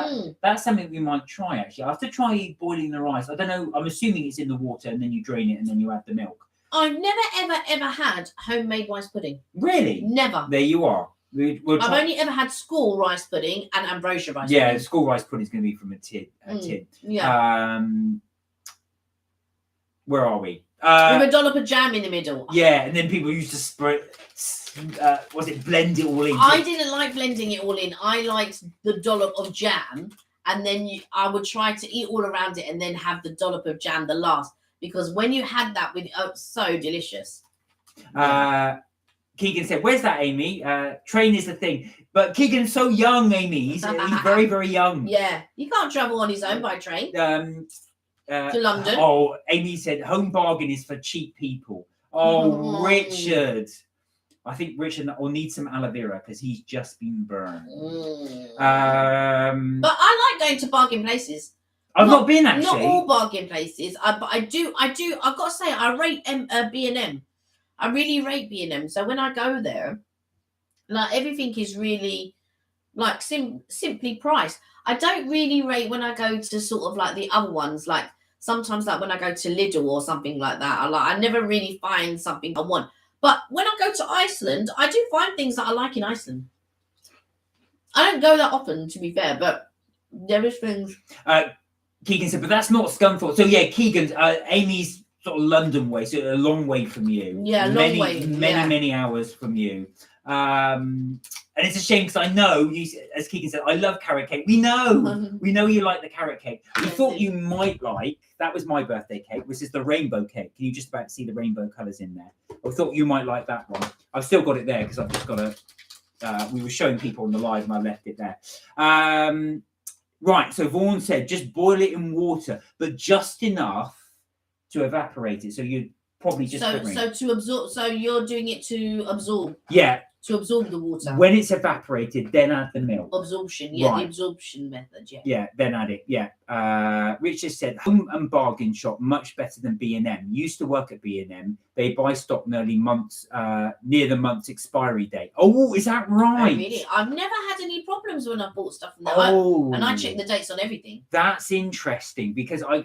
that's something we might try, actually. I have to try boiling the rice. I don't know. I'm assuming it's in the water and then you drain it and then you add the milk. I've never, ever had homemade rice pudding. Really? Never. There you are. I've only ever had school rice pudding and ambrosia rice pudding. Yeah, school rice pudding is going to be from a tin. Yeah. Where are we? With a dollop of jam in the middle. Yeah, and then people used to blend it all in? I didn't like blending it all in. I liked the dollop of jam, and then I would try to eat all around it and then have the dollop of jam the last, because when you had that with so delicious. Keegan said, "Where's that, Amy? Train is the thing." But Keegan's so young, Amy. He's very, very young. Yeah, he can't travel on his own by train. To London. Oh, Amy said, "Home Bargain is for cheap people." Oh, Richard. I think Richard will need some aloe vera because he's just been burned. But I like going to bargain places. I've not been, actually. Not all bargain places, but I do. I've got to say, I rate B&M. I really rate B&M. So when I go there, like everything is really like simply priced. I don't really rate when I go to sort of like the other ones. Like sometimes, like when I go to Lidl or something like that, I never really find something I want. But when I go to Iceland, I do find things that I like in Iceland. I don't go that often, to be fair, but there is things. Keegan said, but that's not Scunthorpe. So yeah, Keegan's Amy's sort of London way, so a long way from you. Yeah, many hours from you. And it's a shame because I know you, as Keegan said, I love carrot cake. We know you like the carrot cake. We thought you might like, that was my birthday cake, which is the rainbow cake. Can you just about see the rainbow colours in there? I thought you might like that one. I've still got it there because I've just got to, we were showing people on the live and I left it there. Right, so Vaughan said, just boil it in water, but just enough to evaporate it. So you'd probably just to absorb. So you're doing it to absorb. Yeah. To absorb the water. When it's evaporated, then add the milk. Absorption, yeah, right. The absorption method, yeah. Yeah, then add it, yeah. Richard said, Home and Bargain shop, much better than B&M. Used to work at B&M. They buy stock nearly months, near the month's expiry date. Oh, is that right? Oh, really? I've never had any problems when I bought stuff from there. Oh. And I check the dates on everything. That's interesting because I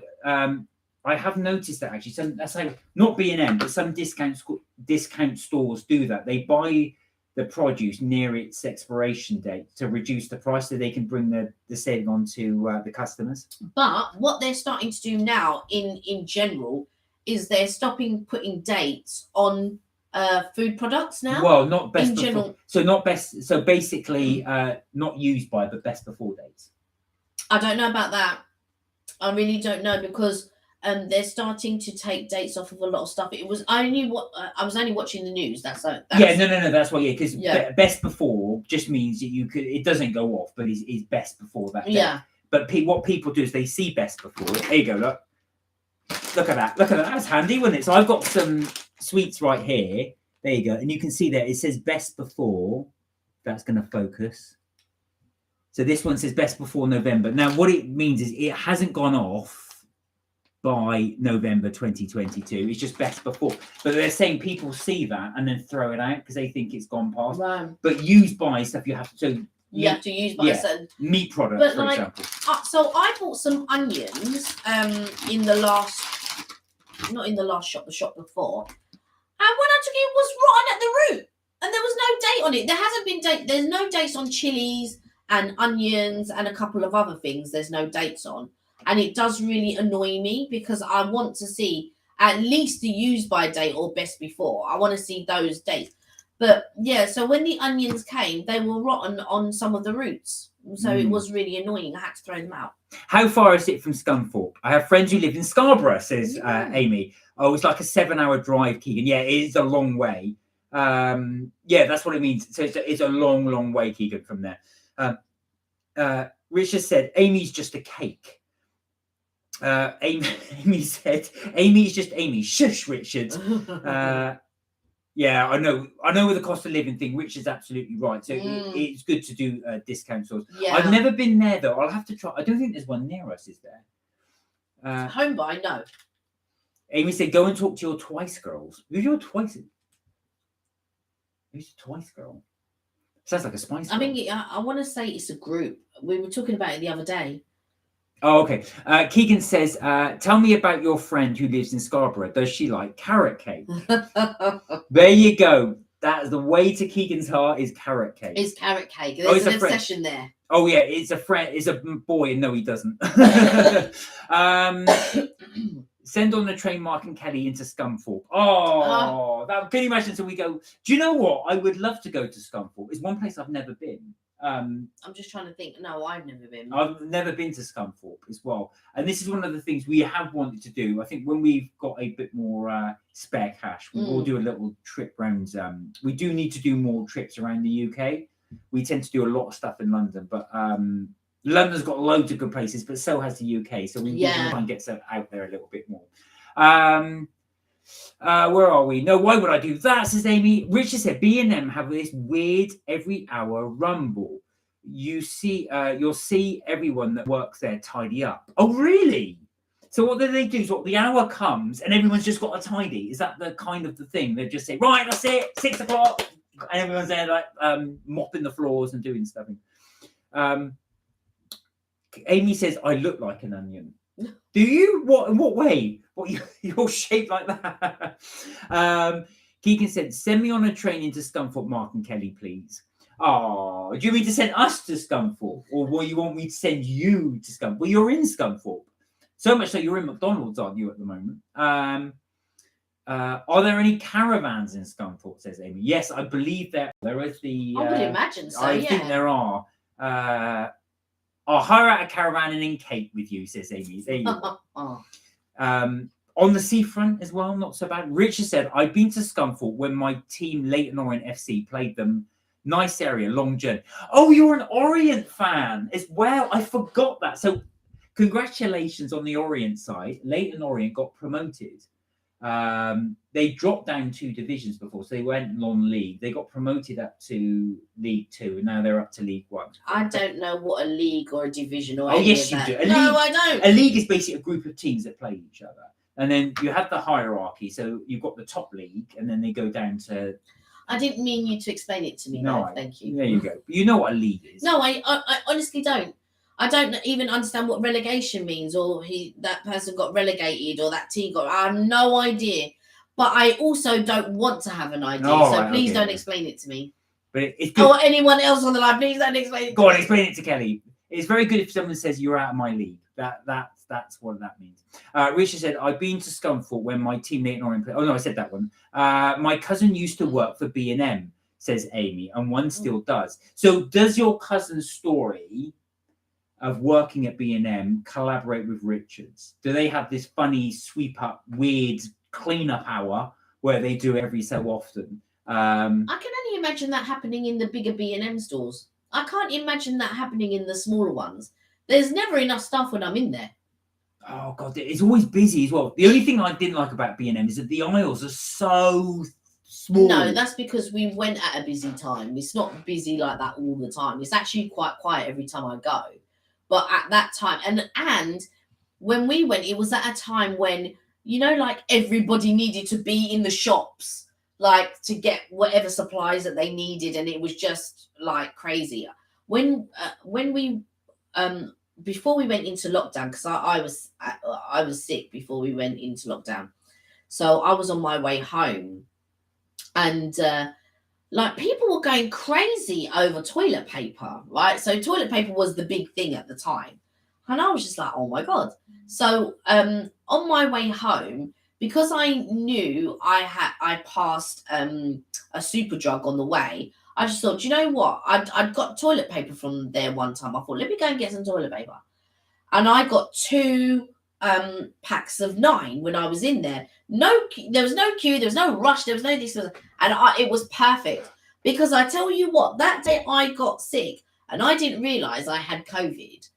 have noticed that actually. Some, that's like, not B&M, but some discount stores do that. They buy the produce near its expiration date to reduce the price so they can bring the saving on to the customers. But what they're starting to do now in general is they're stopping putting dates on food products now. Well, not best in before. general. So not best. So basically, not used by, but best before dates. I don't know about that. I really don't know, because they're starting to take dates off of a lot of stuff. I was only watching the news. That's no. That's why. Yeah, because best before just means that you could. It doesn't go off, but it's best before that day. Yeah. But what people do is they see best before. There you go. Look at that. Look at that. That's handy, wasn't it? So I've got some sweets right here. There you go, and you can see there it says best before. That's going to focus. So this one says best before November. Now, what it means is it hasn't gone off by November 2022. It's just best before. But they're saying people see that and then throw it out because they think it's gone past. Right. But used by stuff you have to. So you have to use by certain meat products, for example. So I bought some onions in the last, not in the last shop, the shop before. And when I took it, it was rotten at the root. And there was no date on it. There hasn't been date. There's no dates on chilies and onions and a couple of other things. There's no dates on. And it does really annoy me because I want to see at least the use by date or best before. I want to see those dates. But yeah, so when the onions came, they were rotten on some of the roots. So it was really annoying. I had to throw them out. How far is it from Scunthorpe? I have friends who live in Scarborough, says Amy. Oh, it's like a 7-hour drive, Keegan. Yeah, it is a long way. That's what it means. So it's a long, long way, Keegan, from there. Richard said, Amy's just a cake. Amy said, Amy's just Amy. Shush, Richard. Yeah, I know with the cost of living thing, Richard's absolutely right. So it's good to do discount stores. Yeah. I've never been there, though. I'll have to try. I don't think there's one near us, is there? Home by, no. Amy said, go and talk to your Twice girls. Who's your Twice? Who's your Twice girl? Sounds like a Spice Girl. I mean, I want to say it's a group. We were talking about it the other day. Oh, okay. Keegan says, tell me about your friend who lives in Scarborough. Does she like carrot cake? There you go. That's the way to Keegan's heart is carrot cake. It's carrot cake. There's an obsession there. Oh, yeah. It's a friend. It's a boy. No, he doesn't. Send on the train Mark and Kelly into Scunthorpe. Can you imagine? So we go, do you know what? I would love to go to Scunthorpe. It's one place I've never been. I'm just trying to think. No, I've never been. I've never been to Scunthorpe as well. And this is one of the things we have wanted to do. I think when we've got a bit more spare cash, we will do a little trip around. We do need to do more trips around the UK. We tend to do a lot of stuff in London, but London's got loads of good places, but so has the UK. So we need to try and get stuff out there a little bit more. Where are we? No, why would I do that? Says Amy. Richard said B&M have this weird every hour rumble. You'll see everyone that works there tidy up. Oh, really? So what do they do? So the hour comes and everyone's just got to tidy. Is that the kind of the thing? They just say, right, that's it, 6 o'clock. And everyone's there like mopping the floors and doing stuff. Amy says, I look like an onion. Do you? What? In what way? What? You're shaped like that? Keegan said, send me on a train into Scunthorpe, Mark and Kelly, please. Oh, do you mean to send us to Scunthorpe? Or will you want me to send you to Scunthorpe? Well, you're in Scunthorpe. So much so you're in McDonald's, aren't you, at the moment? Are there any caravans in Scunthorpe, says Amy. Yes, I believe there is the... I would imagine so, I think there are. I'll hire out a caravan and in Cape with you, says Amy. There you go. On the seafront as well, not so bad. Richard said, I've been to Scunthorpe when my team, Leyton Orient FC, played them. Nice area, long journey. Oh, you're an Orient fan as well. I forgot that. So congratulations on the Orient side. Leyton Orient got promoted. They dropped down 2 divisions before, so they went non-league. They got promoted up to League 2, and now they're up to League 1. I don't know what a league or a division or yes, you do. I don't. A league is basically a group of teams that play each other, and then you have the hierarchy. So you've got the top league, and then they go down to. I didn't mean you to explain it to me. No, thank you. There you go. You know what a league is. No, I honestly don't. I don't even understand what relegation means, or that person got relegated, or that team got. I have no idea, but I also don't want to have an idea. So please don't explain it to me. But it's good. Or anyone else on the line, please don't explain it. Go on, explain it to Kelly. It's very good if someone says you're out of my league. That's what that means. Richard said, I've been to Scunthorpe when my teammate and Orion. Oh no, I said that one. My cousin used to work for B&M, says Amy, and one still does. So does your cousin's story of working at B&M collaborate with Richard's? Do they have this funny sweep up, weird cleanup hour where they do every so often? I can only imagine that happening in the bigger B&M stores. I can't imagine that happening in the smaller ones. There's never enough stuff when I'm in there. Oh God, it's always busy as well. The only thing I didn't like about B&M is that the aisles are so small. No, that's because we went at a busy time. It's not busy like that all the time. It's actually quite quiet every time I go. But at that time, and when we went, it was at a time when, you know, like everybody needed to be in the shops, like to get whatever supplies that they needed, and it was just like crazy. When we before we went into lockdown, because I was sick before we went into lockdown, so I was on my way home, and like people were going crazy over toilet paper, right? So toilet paper was the big thing at the time, and I was just like, oh my God. So on my way home, because I knew I passed a Superdrug on the way, I just thought, you know what? I'd got toilet paper from there one time. I thought, let me go and get some toilet paper. And I got 2 packs of 9 when I was in there. There was no queue, there was no rush, there was no this, and it was perfect. Because I tell you what, that day I got sick and I didn't realise I had COVID.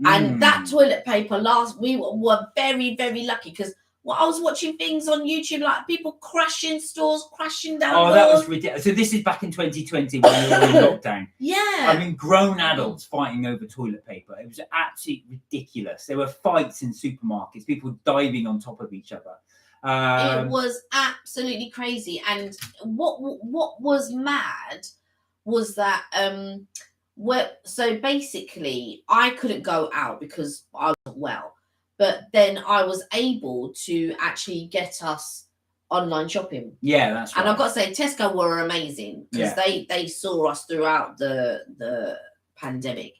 And that toilet paper we were very, very lucky, because I was watching things on YouTube, like people crashing stores, crashing down doors. That was ridiculous. So this is back in 2020 when we were in lockdown. Yeah. I mean, grown adults fighting over toilet paper. It was absolutely ridiculous. There were fights in supermarkets, people diving on top of each other. It was absolutely crazy. And what was mad was that so basically I couldn't go out because I wasn't well. But then I was able to actually get us online shopping. Yeah, that's right. And I've got to say, Tesco were amazing, because they saw us throughout the pandemic.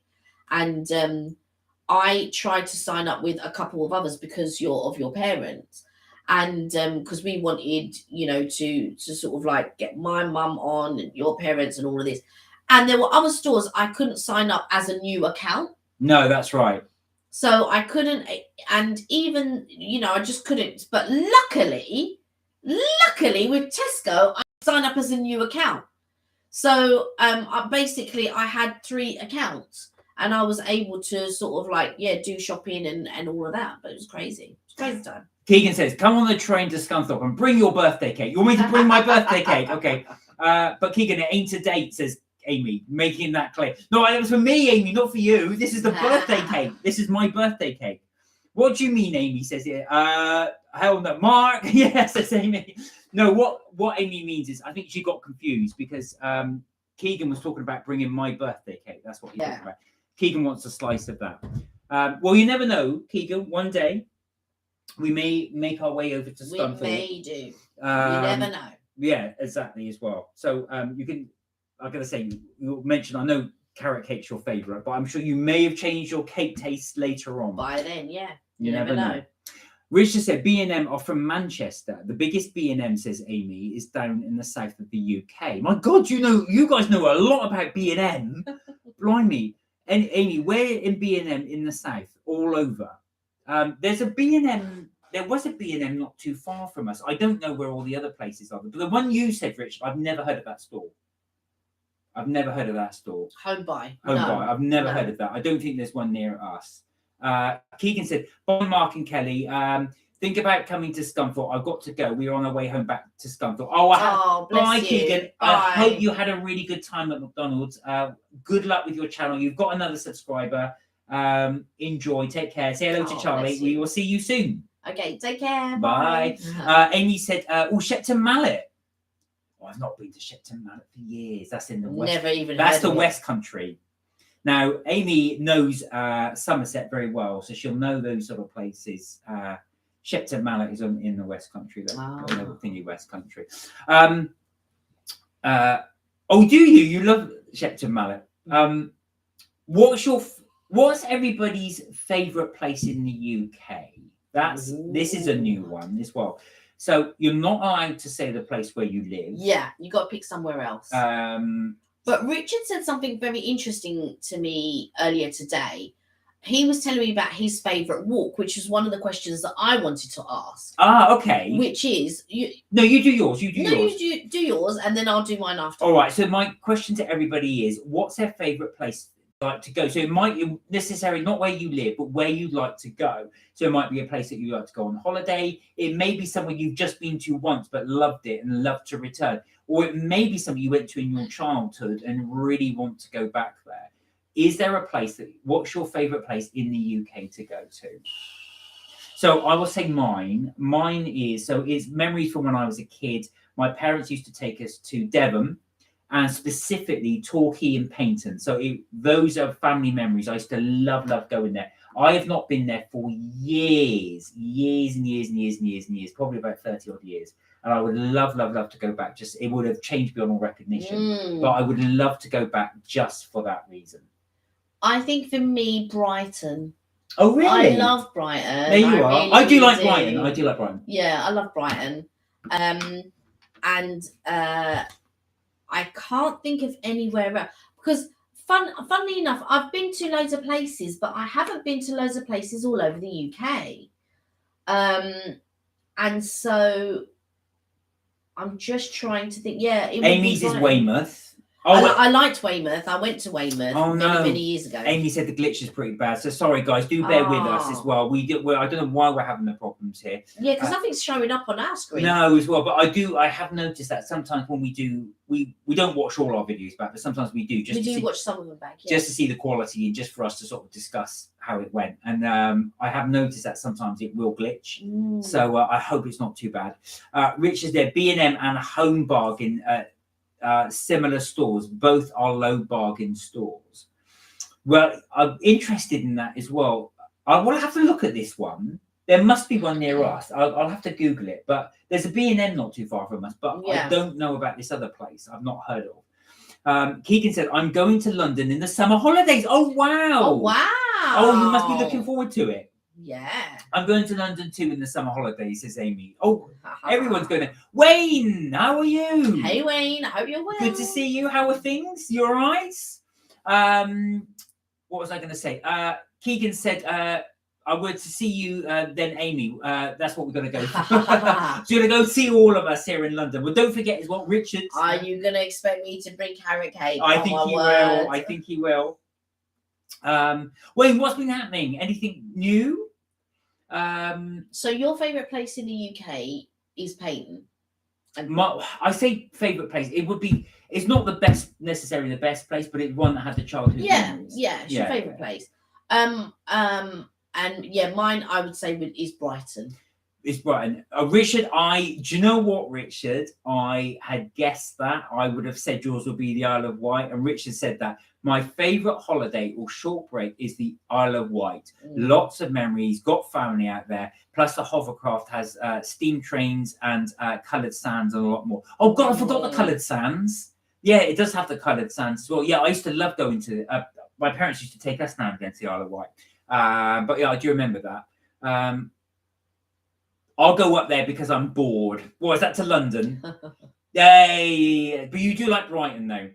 And I tried to sign up with a couple of others because of your parents. And because we wanted, you know, to sort of like get my mum on and your parents and all of this. And there were other stores I couldn't sign up as a new account. No, that's right. So I couldn't, and even, you know, I just couldn't. But luckily with Tesco, I signed up as a new account. So I had 3 accounts, and I was able to sort of like, do shopping and all of that. But it was crazy. It's crazy time. Keegan says, come on the train to Scunthorpe and bring your birthday cake. You want me to bring my birthday cake? Okay. But Keegan, it ain't a date, says Amy, making that clear. No, it was for me, Amy, not for you. This is the birthday cake. This is my birthday cake. What do you mean, Amy says here? Hell no. Mark, yes, says Amy. No, what Amy means is, I think she got confused because Keegan was talking about bringing my birthday cake. That's what he's talking about. Keegan wants a slice of that. Well, you never know, Keegan. One day we may make our way over to Scunthorpe. We may do. You never know. Yeah, exactly as well. So you can. I'm going to say, you mentioned, I know carrot cake's your favourite, but I'm sure you may have changed your cake taste later on. By then, yeah. You never know. Richard said, B&M are from Manchester. The biggest B&M, says Amy, is down in the south of the UK. My God, you guys know a lot about B&M. Blimey. And Amy, where in B&M in the south? All over. There's a B&M. There was a B&M not too far from us. I don't know where all the other places are. But the one you said, Rich, I've never heard of that store. I've never heard of that store. Home Buy. I've never heard of that. I don't think there's one near us. Keegan said, bye, Mark and Kelly. Think about coming to Scunthorpe. I've got to go. We're on our way home back to Scunthorpe. Bye, Keegan. Bye. I hope you had a really good time at McDonald's. Good luck with your channel. You've got another subscriber. Enjoy. Take care. Say hello to Charlie. We will see you soon. Okay, take care. Bye. Amy said, Shepton Mallet. I've not been to Shepton Mallet for years. That's in the west. Never even. That's the West Country. Now, Amy knows Somerset very well, so she'll know those sort of places. Shepton Mallet is in the West Country, though. Thingy West Country. Do you? You love Shepton Mallet. What's your What's everybody's favourite place in the UK? This is a new one as well. So you're not allowed to say the place where you live. Yeah, you got to pick somewhere else. But Richard said something very interesting to me earlier today. He was telling me about his favourite walk, which was one of the questions that I wanted to ask. Okay. Which is No, you do yours. You do yours. You do yours, and then I'll do mine after. All right. So my question to everybody is, what's their favourite place like to go? So it might necessarily not where you live, but where you'd like to go. So it might be a place that you like to go on holiday. It may be somewhere you've just been to once but loved it and love to return, or it may be somewhere you went to in your childhood and really want to go back there. Is there a place what's your favourite place in the UK to go to? So I will say mine. Mine is it's memories from when I was a kid. My parents used to take us to Devon, and specifically Torquay and Paignton. So those are family memories. I used to love going there. I have not been there for years, probably about 30 odd years. And I would love to go back. Just it would have changed beyond all recognition. But I would love to go back just for that reason. I think for me, Brighton. Oh, really? I love Brighton. There you are. Really, I do like Brighton. I do like Brighton. Yeah, I love Brighton. And I can't think of anywhere else because funnily enough, I've been to loads of places, but I haven't been to loads of places all over the UK. And so I'm just trying to think. Yeah, Amy's is Weymouth. I liked Weymouth. I went to Weymouth many years ago. Amy said the glitch is pretty bad. So sorry, guys. Do bear with us as well. I don't know why we're having the problems here. Yeah, because nothing's showing up on our screen. No, as well. But I have noticed that sometimes when we do, we don't watch all our videos back, but sometimes we do. Watch some of them back. Yeah. Just to see the quality and just for us to sort of discuss how it went. And I have noticed that sometimes it will glitch. So I hope it's not too bad. Richard's there. B&M and Home Bargain. Similar stores, both are low bargain stores. Well, I'm interested in that as well. I will have to look at this one. There must be one near us. I'll have to Google it. But there's a B&M not too far from us. But I don't know about this other place. I've not heard of. Keegan said, "I'm going to London in the summer holidays." Oh wow! Oh wow! Oh, you must be looking forward to it. Yeah. I'm going to London too in the summer holidays, says Amy. Oh, everyone's going to. Wayne, how are you? Hey, Wayne. I hope you're well. Good to see you. How are things? You all right? What was I going to say? Keegan said, I were to see you then, Amy. That's what we're going to go for. So you're going to go see all of us here in London. Well, don't forget as well, Richard. Are you going to expect me to bring carrot cake? I think he will. I think he will. Wayne, what's been happening? Anything new? So your favourite place in the UK is Paignton. I say favourite place. It's not necessarily the best place, but it's one that had the childhood memories. Yeah, it's your favourite place. And yeah, mine I would say is Brighton. It's Brighton. Richard, do you know what, Richard? I had guessed that. I would have said yours would be the Isle of Wight, and Richard said that. My favourite holiday or short break is the Isle of Wight. Lots of memories, got family out there. Plus the hovercraft has steam trains and coloured sands and a lot more. Oh God, I forgot the coloured sands. Yeah, it does have the coloured sands as well. Yeah, I used to love going to my parents used to take us now and again to the Isle of Wight. But yeah, I do remember that. I'll go up there because I'm bored. What is that to London? Yay! But you do like Brighton though.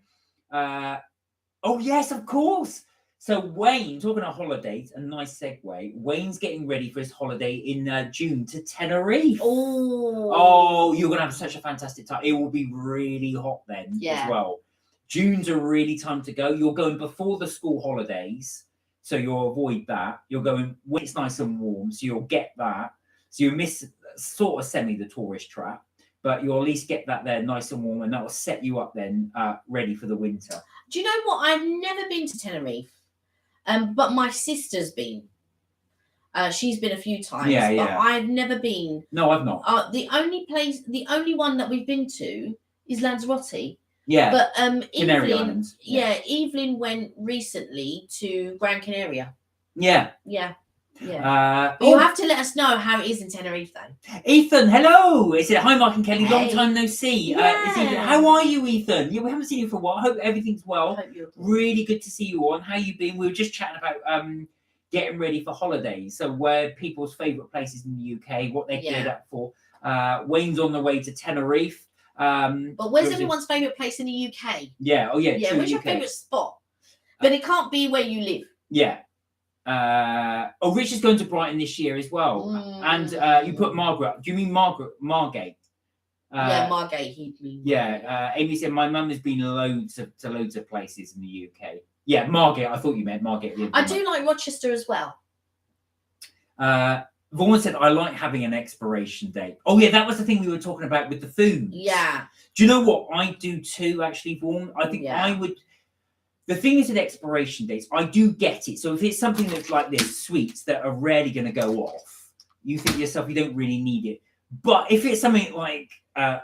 Oh yes, of course. So Wayne, talking about holidays, a nice segue. Wayne's getting ready for his holiday in June to Tenerife. Oh, you're gonna have such a fantastic time. It will be really hot then as well. June's a really time to go. You're going before the school holidays, so you'll avoid that. You're going when it's nice and warm, so you'll get that. So you miss sort of the tourist trap, but you'll at least get that there nice and warm, and that will set you up then ready for the winter. Do you know what? I've never been to Tenerife, but my sister's been. She's been a few times, but I've never been. No, I've not. The only one that we've been to is Lanzarote. Yeah, but Canary Islands. Yeah, Evelyn went recently to Gran Canaria. Yeah. Yeah. But you have to let us know how it is in Tenerife, though. Ethan, hello. He said, hi, Mark and Kelly. Long Hey. time no see. Yeah. How are you, Ethan? Yeah, we haven't seen you for a while. I hope everything's well. I hope you're good. Really good to see you on. How you been? We were just chatting about getting ready for holidays. So where people's favourite places in the UK, what they're geared up for. Wayne's on the way to Tenerife. But where's everyone's favourite place in the UK? Yeah. Oh, yeah. Yeah. Where's your favourite spot? But it can't be where you live. Yeah. Rich is going to Brighton this year as well. And you put Margaret. Do you mean Margate? Yeah, Margate. He'd mean. Yeah. Amy said my mum has been loads of places in the UK. Yeah, Margate. I thought you meant Margate. I do like Rochester as well. Vaughan said I like having an expiration date. Oh yeah, that was the thing we were talking about with the food. Yeah. Do you know what I do too? Actually, Vaughan, I think I would. The thing is with expiration dates, I do get it. So if it's something that's like this, sweets that are rarely going to go off, you think to yourself, you don't really need it. But if it's something like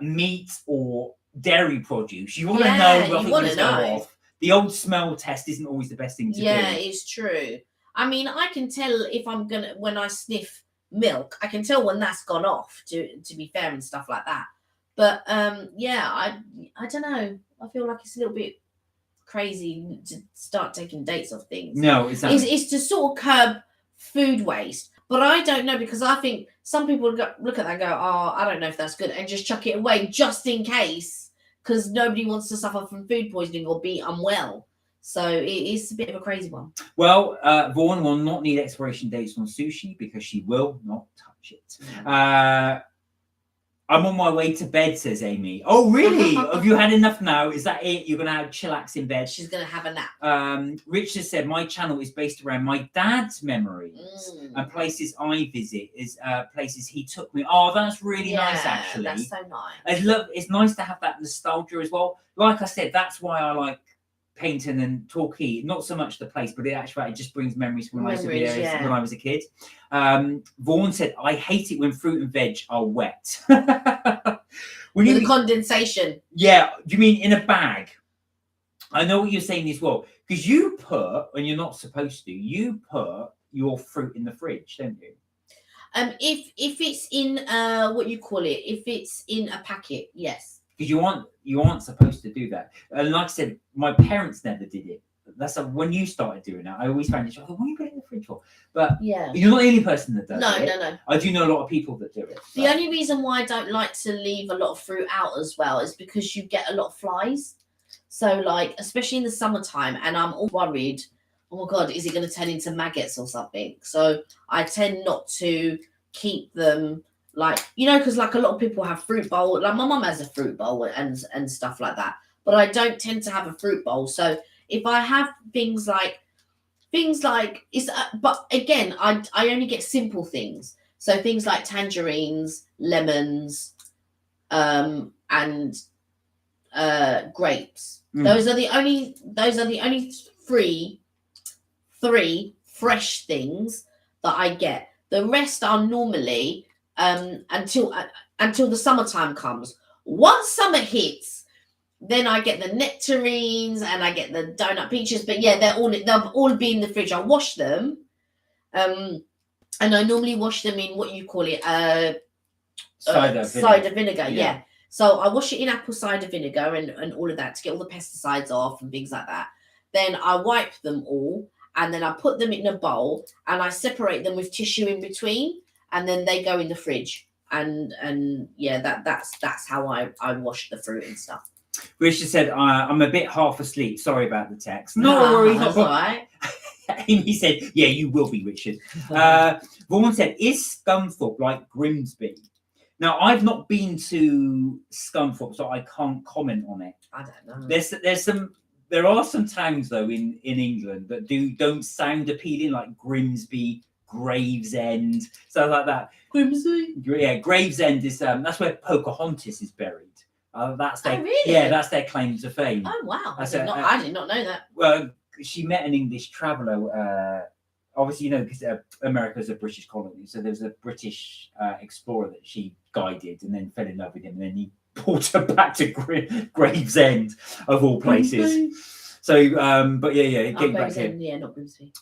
meat or dairy produce, you want to know roughly when it's going off. The old smell test isn't always the best thing to do. Yeah, it's true. I mean, I can tell if I'm going to, when I sniff milk, I can tell when that's gone off, to be fair, and stuff like that. But yeah, I don't know. I feel like it's a little bit crazy to start taking dates off things. No, exactly. It's to sort of curb food waste. But I don't know, because I think some people look at that and go, oh, I don't know if that's good, and just chuck it away just in case, because nobody wants to suffer from food poisoning or be unwell. So it's a bit of a crazy one. Well, Vaughan will not need expiration dates on sushi because she will not touch it. I'm on my way to bed, says Amy. Oh, really? Have you had enough now? Is that it? You're going to have chillax in bed? She's going to have a nap. Richard said, my channel is based around my dad's memories and places I visit is places he took me. Oh, that's really nice, actually. That's so nice. It's nice to have that nostalgia as well. Like I said, that's why I like painting and Torquay. Not so much the place, but it just brings memories from when I was a kid. Vaughan said, I hate it when fruit and veg are wet. The condensation. Yeah. Do you mean in a bag? I know what you're saying as well. Because you put, and you're not supposed to, you put your fruit in the fridge, don't you? If it's in what you call it, if it's in a packet, yes. Because you aren't supposed to do that. And like I said, my parents never did it. That's when you started doing that. I always found it. What are you putting in the fridge for? But yeah, you're not the only person that does it. No. I do know a lot of people that do it. The only reason why I don't like to leave a lot of fruit out as well is because you get a lot of flies. So like, especially in the summertime, and I'm all worried. Oh my God, is it going to turn into maggots or something? So I tend not to keep them. Like, because like a lot of people have fruit bowl. Like my mum has a fruit bowl and stuff like that. But I don't tend to have a fruit bowl. So if I have things like it's, but again, I only get simple things. So things like tangerines, lemons, and grapes. Those are the only three fresh things that I get. The rest are normally until the summertime comes. Once summer hits, then I get the nectarines and I get the donut peaches. But yeah, they'll all be in the fridge. I wash them, and I normally wash them in what you call it, cider vinegar. Yeah. So I wash it in apple cider vinegar and all of that to get all the pesticides off and things like that. Then I wipe them all, and then I put them in a bowl and I separate them with tissue in between. And then they go in the fridge, and yeah, that's how I wash the fruit and stuff. Richard said, "I'm a bit half asleep. Sorry about the text." No worries, that's all right. Amy said, "Yeah, you will be, Richard." Vaughan said, "Is Scunthorpe like Grimsby?" Now, I've not been to Scunthorpe, so I can't comment on it. I don't know. There are some towns though in England that don't sound appealing, like Grimsby, Gravesend, stuff like that. Grimsby? Yeah, Gravesend is that's where Pocahontas is buried. That's their really? Yeah, that's their claim to fame. Oh wow! I did not know that. Well, she met an English traveller. Obviously, because America is a British colony, so there was a British explorer that she guided, and then fell in love with him, and then he brought her back to Gravesend, of all places. Grimsby. So, but yeah, getting back to him. Yeah, not Grimsby.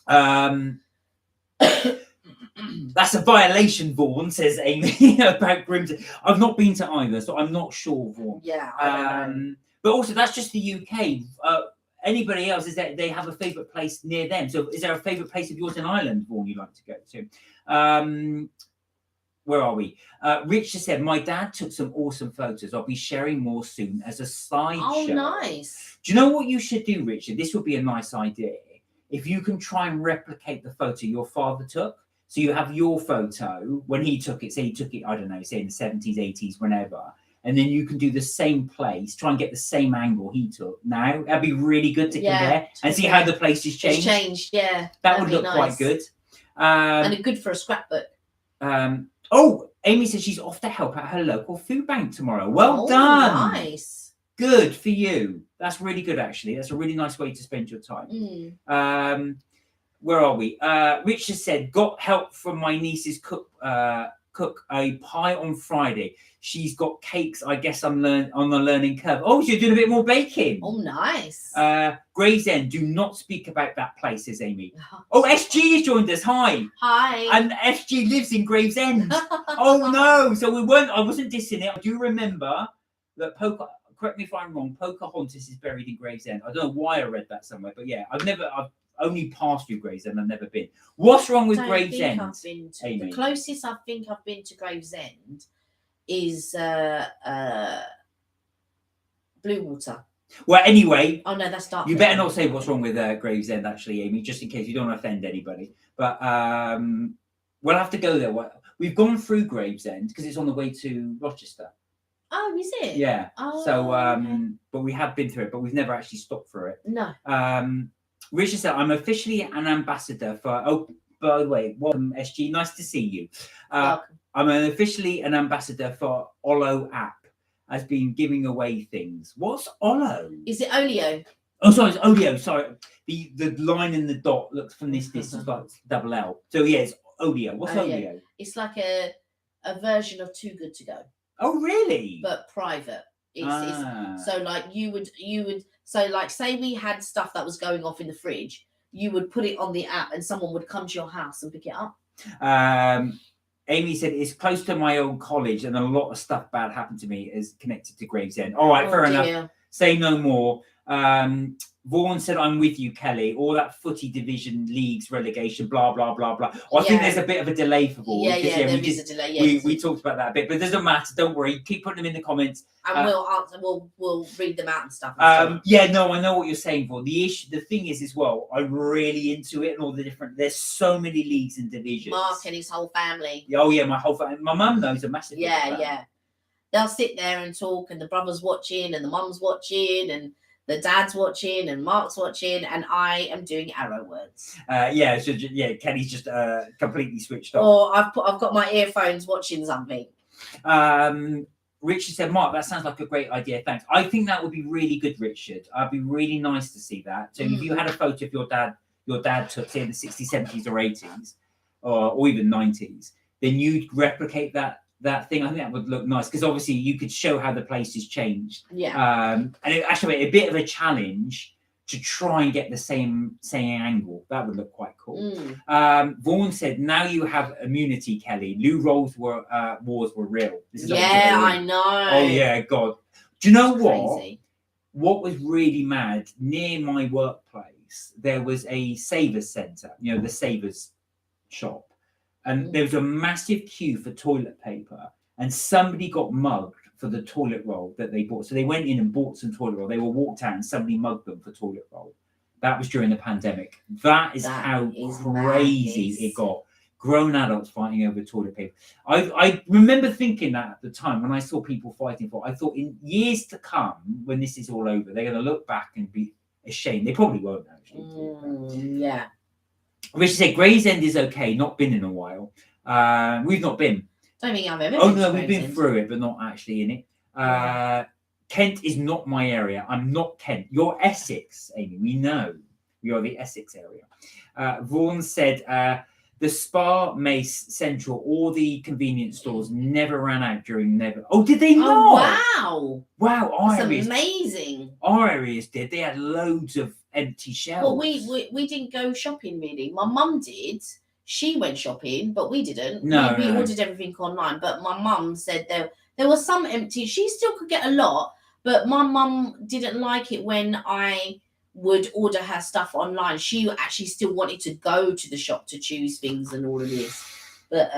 That's a violation, Vaughan, says Amy about Grimsby. I've not been to either, so I'm not sure, Vaughan. Yeah, I don't know. But also, that's just the UK. Anybody else, is that they have a favourite place near them? So is there a favourite place of yours in Ireland, Vaughan, you'd like to go to? Where are we? Rich just said, my dad took some awesome photos. I'll be sharing more soon as a slideshow. Oh, nice. Do you know what you should do, Richard? This would be a nice idea. If you can try and replicate the photo your father took. So you have your photo when he took it, say he took it, I don't know, say in the 70s, 80s, whenever. And then you can do the same place, try and get the same angle he took. Now, that'd be really good to compare and see how the place has changed. It's changed, yeah. That would look quite good. And good for a scrapbook. Oh, Amy says she's off to help at her local food bank tomorrow. Well done. Nice. Good for you. That's really good, actually. That's a really nice way to spend your time. Where are we? Richard said, got help from my niece's cook a pie on Friday. She's got cakes. I guess I'm on the learning curve. Oh, so you're doing a bit more baking. Oh, nice. Gravesend, do not speak about that place, says Amy. Oh, SG has joined us. Hi. Hi. And SG lives in Gravesend. Oh no. So I wasn't dissing it. I do remember that correct me if I'm wrong, Pocahontas is buried in Gravesend. I don't know why I read that somewhere, but yeah, I've only passed through Gravesend. I've never been. What's wrong with Gravesend? The closest I think I've been to Gravesend is Bluewater. Well, anyway. Oh no, that's dark. You better not say what's wrong with Gravesend, actually, Amy, just in case you don't want to offend anybody. But we'll have to go there. We've gone through Gravesend because it's on the way to Rochester. Oh, is it? Yeah. Oh, so, okay. But we have been through it, but we've never actually stopped for it. No. Richard said, I'm officially an ambassador for. Oh, by the way, welcome, SG. Nice to see you. Welcome. I'm officially an ambassador for Ollo app. Has been giving away things. What's Ollo? Is it Olio? Oh, sorry, it's Olio. Sorry, the line in the dot looks from this distance like double L. So yeah, it's Olio. What's Olio? Yeah. It's like a version of Too Good to Go. Oh, really? But private. It's so like you would so like say we had stuff that was going off in the fridge, you would put it on the app and someone would come to your house and pick it up. Amy said it's close to my old college and a lot of stuff bad happened to me is connected to Gravesend. All right, fair enough. Say no more. Vaughan said, I'm with you, Kelly. All that footy division leagues, relegation, blah, blah, blah, blah. I think there's a bit of a delay for Vaughan. There is a delay. We talked about that a bit, but it doesn't matter. Don't worry. Keep putting them in the comments. And we'll answer. We'll read them out and stuff. Yeah, no, I know what you're saying, Vaughan. The thing is as well, I'm really into it and all the different. There's so many leagues and divisions. Mark and his whole family. Oh yeah, my whole family. My mum knows a massive. Yeah. They'll sit there and talk, and the brother's watching, and the mum's watching, and the dad's watching, and Mark's watching, and I am doing arrow words. Kenny's just completely switched off. Or I've got my earphones watching something. Richard said, Mark, that sounds like a great idea. Thanks. I think that would be really good, Richard. It'd be really nice to see that. So if you had a photo of your dad took, say, in the 60s, 70s, or 80s, or even 90s, then you'd replicate that thing. I think that would look nice because obviously you could show how the place has changed. Yeah. And it actually a bit of a challenge to try and get the same angle. That would look quite cool. Vaughan said, now you have immunity, Kelly. Lou Rolls wars were real. I know. Oh yeah, God. Do you know what? Crazy. What was really mad? Near my workplace, there was a Savers Centre, the Savers shop. And there was a massive queue for toilet paper, and somebody got mugged for the toilet roll that they bought. So they went in and bought some toilet roll. They were walked out and somebody mugged them for toilet roll. That was during the pandemic. That is how crazy it got. Grown adults fighting over toilet paper. I remember thinking that at the time when I saw people fighting for it. I thought in years to come, when this is all over, they're going to look back and be ashamed. They probably won't actually. Yeah. Richard said Gravesend is okay, not been in a while. We've not been. Don't think I've ever. Oh no, we've been through it, but not actually in it. Kent is not my area. I'm not Kent. You're Essex, Amy. We know. We are the Essex area. Vaughan said the Spa, Mace, Central, all the convenience stores never ran out during Oh, did they not? Oh, wow. Wow, that's amazing. Our areas did. They had loads of empty shelves. Well, we didn't go shopping really. My mum did. she went shopping, but we didn't. No, we no. ordered everything online. But my mum said there was some empty. She still could get a lot, but my mum didn't like it when I would order her stuff online. She actually still wanted to go to the shop to choose things and all of this. But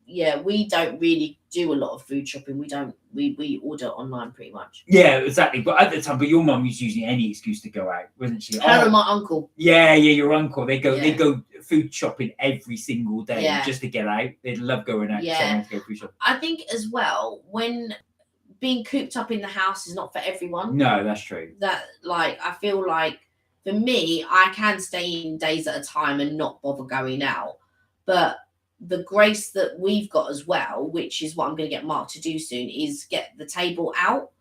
yeah, we don't really do a lot of food shopping. We order online pretty much. Yeah, exactly. But at the time, your mum was using any excuse to go out, wasn't she? Her and my uncle. Yeah, your uncle. They go food shopping every single day just to get out. They love going out. Yeah, to go food shopping. I think as well, when being cooped up in the house is not for everyone. No, that's true. That like I feel like for me, I can stay in days at a time and not bother going out, but the grace that we've got as well, which is what I'm going to get Mark to do soon, is get the table out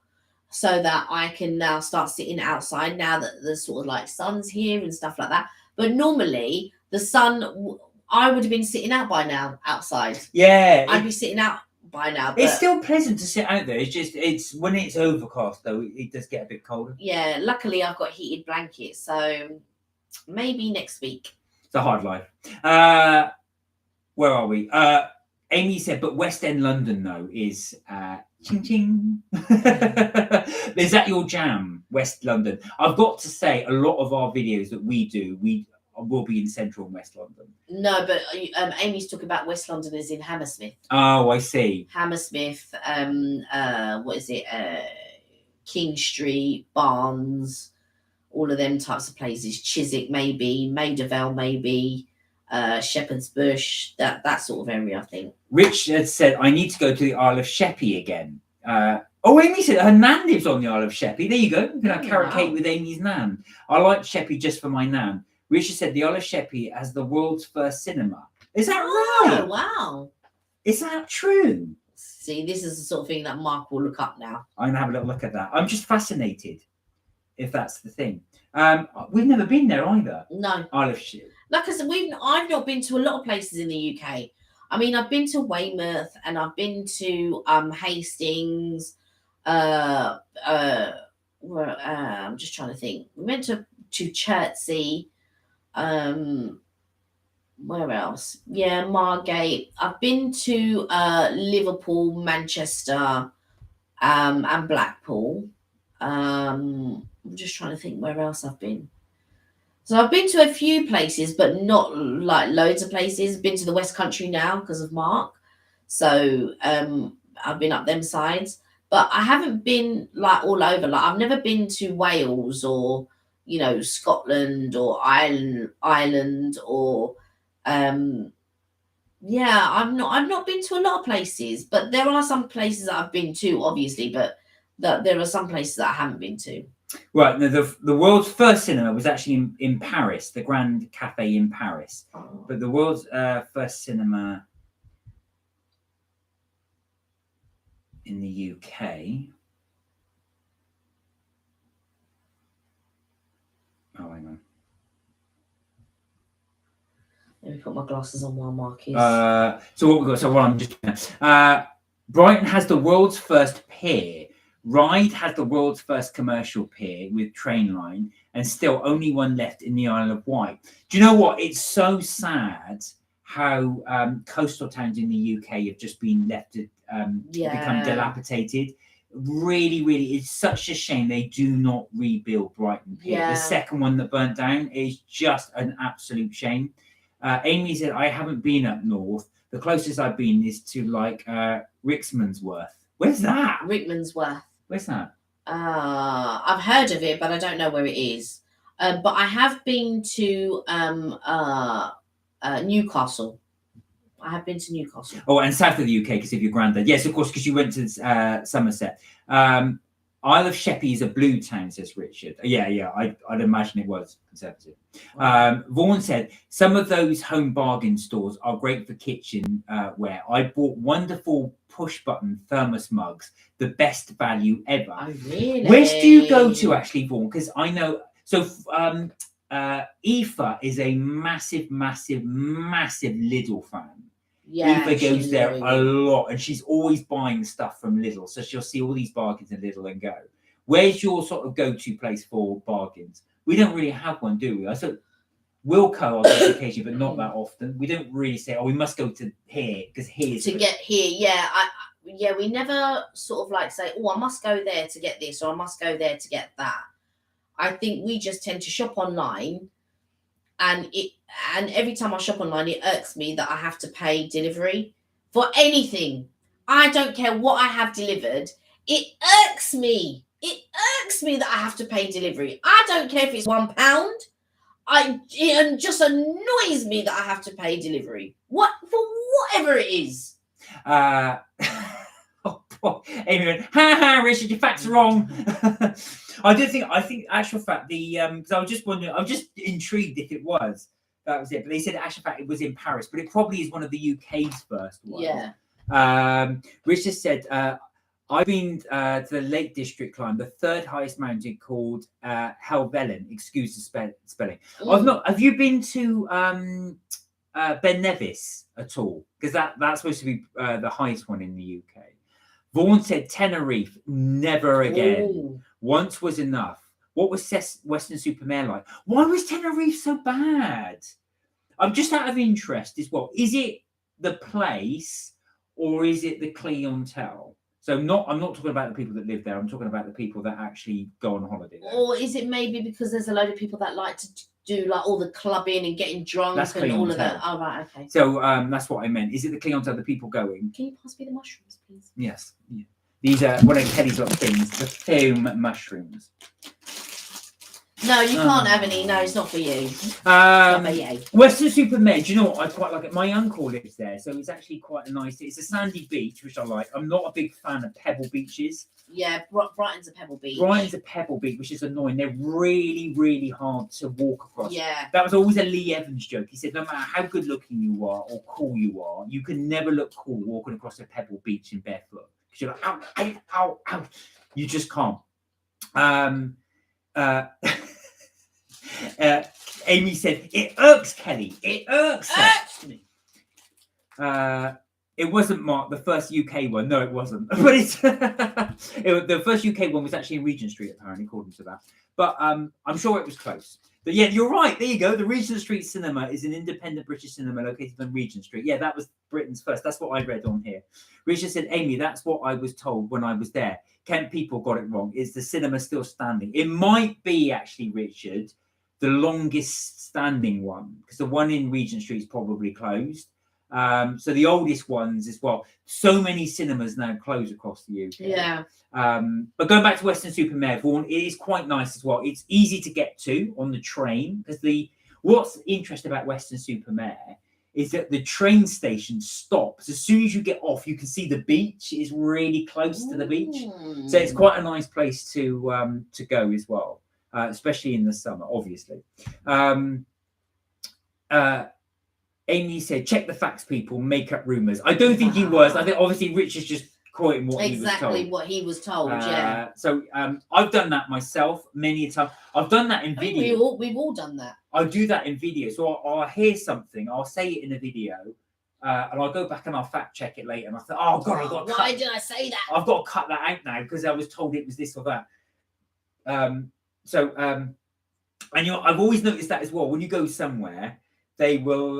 so that I can now start sitting outside now that the sort of like sun's here and stuff like that. But normally the sun, I would have been sitting out by now outside. Yeah. I'd be sitting out by now. But it's still pleasant to sit out there. It's when it's overcast though, it does get a bit colder. Yeah, luckily I've got heated blankets, so maybe next week. It's a hard life. Where are we? Amy said, but West End London though is ching ching. Is that your jam, West London? I've got to say, a lot of our videos that we do, we will be in Central and West London. No, but Amy's talking about West London is in Hammersmith. Oh, I see. Hammersmith. What is it? King Street, Barnes, all of them types of places. Chiswick, maybe. Maida Vale, maybe. Shepherd's Bush, that sort of area, I think. Rich had said, I need to go to the Isle of Sheppey again. Amy said her nan lives on the Isle of Sheppey. There you go. You can have carrot cake with Amy's nan. I like Sheppey just for my nan. Richard said the Isle of Sheppey has the world's first cinema. Is that right? Oh, wow. Is that true? See, this is the sort of thing that Mark will look up now. I'm going to have a little look at that. I'm just fascinated if that's the thing. We've never been there either. No. Isle of Sheppey. Like I said, I've not been to a lot of places in the UK. I mean, I've been to Weymouth and I've been to Hastings. I'm just trying to think. We went to Chertsey. Where else? Yeah, Margate. I've been to Liverpool, Manchester, and Blackpool. I'm just trying to think where else I've been. So I've been to a few places, but not like loads of places. Been to the West Country now because of Mark. So I've been up them sides. But I haven't been like all over. Like I've never been to Wales or, you know, Scotland or Ireland or yeah, I've not been to a lot of places. But there are some places that I've been to, obviously, but there are some places that I haven't been to. Right, now the world's first cinema was actually in Paris, the Grand Cafe in Paris. Oh. But the world's first cinema in the UK. Oh, hang on. Let me put my glasses on while Mark is. So what we got? So what I'm just Brighton has the world's first pier. Ryde has the world's first commercial pier with train line, and still only one left in the Isle of Wight. Do you know what? It's so sad how coastal towns in the UK have just been left to become dilapidated. Really, really, it's such a shame they do not rebuild Brighton Pier. Yeah. The second one that burnt down is just an absolute shame. Amy said, I haven't been up north. The closest I've been is to like Rickmansworth. Where's that? Rickmansworth. Where's that? I've heard of it, but I don't know where it is. But I have been to Newcastle. I have been to Newcastle. Oh, and south of the UK because of your granddad. Yes, of course, because you went to Somerset. Isle of Sheppey is a blue town, says Richard. Yeah, I'd imagine it was conservative. Vaughan said, some of those home bargain stores are great for kitchen ware. I bought wonderful push-button thermos mugs, the best value ever. Oh, really? Where do you go to, actually, Vaughan? Because I know... So, Aoife is a massive Lidl fan. Yeah, Aoife goes there a lot, and she's always buying stuff from Lidl, so she'll see all these bargains in Lidl and go. Where's your sort of go-to place for bargains? We don't really have one, do we? We'll go on occasion, but not that often. We don't really say, "Oh, we must go to here because here's to get here." Yeah, we never sort of like say, "Oh, I must go there to get this," or "I must go there to get that." I think we just tend to shop online, and every time I shop online, it irks me that I have to pay delivery for anything. I don't care what I have delivered. It irks me. It irks me that I have to pay delivery. I don't care if it's £1. It just annoys me that I have to pay delivery. For whatever it is. Amy went, ha, Richard, your facts are wrong. I think actual fact, because I was just wondering, I was just intrigued if it was. That was it. But they said actual fact it was in Paris, but it probably is one of the UK's first ones. Yeah. Richard said, I've been to the Lake District climb, the third highest mountain called Helvellyn. Excuse the spelling. I've not. Have you been to Ben Nevis at all? Because that's supposed to be the highest one in the UK. Vaughan said Tenerife, never again. Ooh. Once was enough. What was Weston-super-Mare like? Why was Tenerife so bad? I'm just out of interest as well. Is it the place or is it the clientele? So I'm not talking about the people that live there. I'm talking about the people that actually go on holiday there. Or is it maybe because there's a load of people that like to do like all the clubbing and getting drunk That's and all of that? clientele. Oh, right, okay. So that's what I meant. Is it the clientele, the people going? Can you pass me the mushrooms, please? Yes. Yeah. These are one of Kelly's little things, the foam mushrooms. No, you can't have any. No, it's not for you. Weston-super-Mare, do you know what? I quite like it. My uncle lives there, so it's actually quite a nice. It's a sandy beach, which I like. I'm not a big fan of pebble beaches. Yeah, Brighton's a pebble beach. Brighton's a pebble beach, which is annoying. They're really, really hard to walk across. Yeah. That was always a Lee Evans joke. He said, no matter how good looking you are or cool you are, you can never look cool walking across a pebble beach in barefoot. Because you're like, ow, ow, ow. You just can't. Amy said, it irks Kelly. It irks me. It wasn't Mark, the first UK one. No, it wasn't. But the first UK one was actually in Regent Street, apparently, according to that. But I'm sure it was close. But yeah, you're right. There you go. The Regent Street Cinema is an independent British cinema located on Regent Street. Yeah, that was Britain's first. That's what I read on here. Richard said, Amy, that's what I was told when I was there. Kent people got it wrong. Is the cinema still standing? It might be, actually, Richard, the longest standing one, because the one in Regent Street is probably closed. So the oldest ones as well. So many cinemas now close across the UK. Yeah. But going back to Weston-super-Mare, Vaughan, it is quite nice as well. It's easy to get to on the train, because what's interesting about Weston-super-Mare is that the train station stops as soon as you get off. You can see the beach is really close to the beach, so it's quite a nice place to go as well. Especially in the summer, obviously. Amy said, check the facts, people, make up rumours. I don't think he was. I think obviously Rich is just quoting what he was told. Exactly what he was told, yeah. So I've done that myself many a time. I've done that in video. We've all done that. I do that in video. So I'll hear something, I'll say it in a video, and I'll go back and I'll fact check it later. And I thought, oh God, I've got to Why did I say that? I've got to cut that out now because I was told it was this or that. And I've always noticed that as well. When you go somewhere, they will.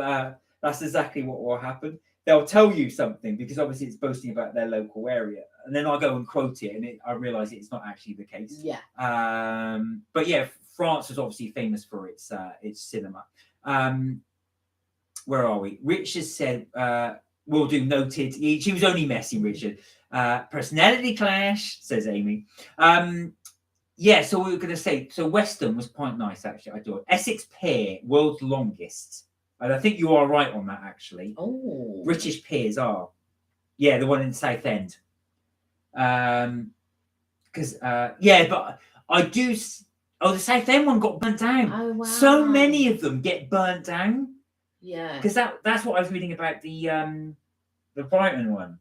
That's exactly what will happen. They'll tell you something because obviously it's boasting about their local area, and then I'll go and quote it, and I realise it's not actually the case. Yeah. But yeah, France is obviously famous for its cinema. Where are we? Richard said, "We'll do noted." She was only messing, Richard. Personality clash, says Amy. Yeah, so we were going to say, so Weston was quite nice, actually. I do it. Essex Pier, world's longest. And I think you are right on that, actually. Oh. British piers are. Yeah, the one in Southend. Because, yeah, but I do... Oh, the Southend one got burnt down. Oh, wow. So many of them get burnt down. Yeah. Because that's what I was reading about the Brighton one.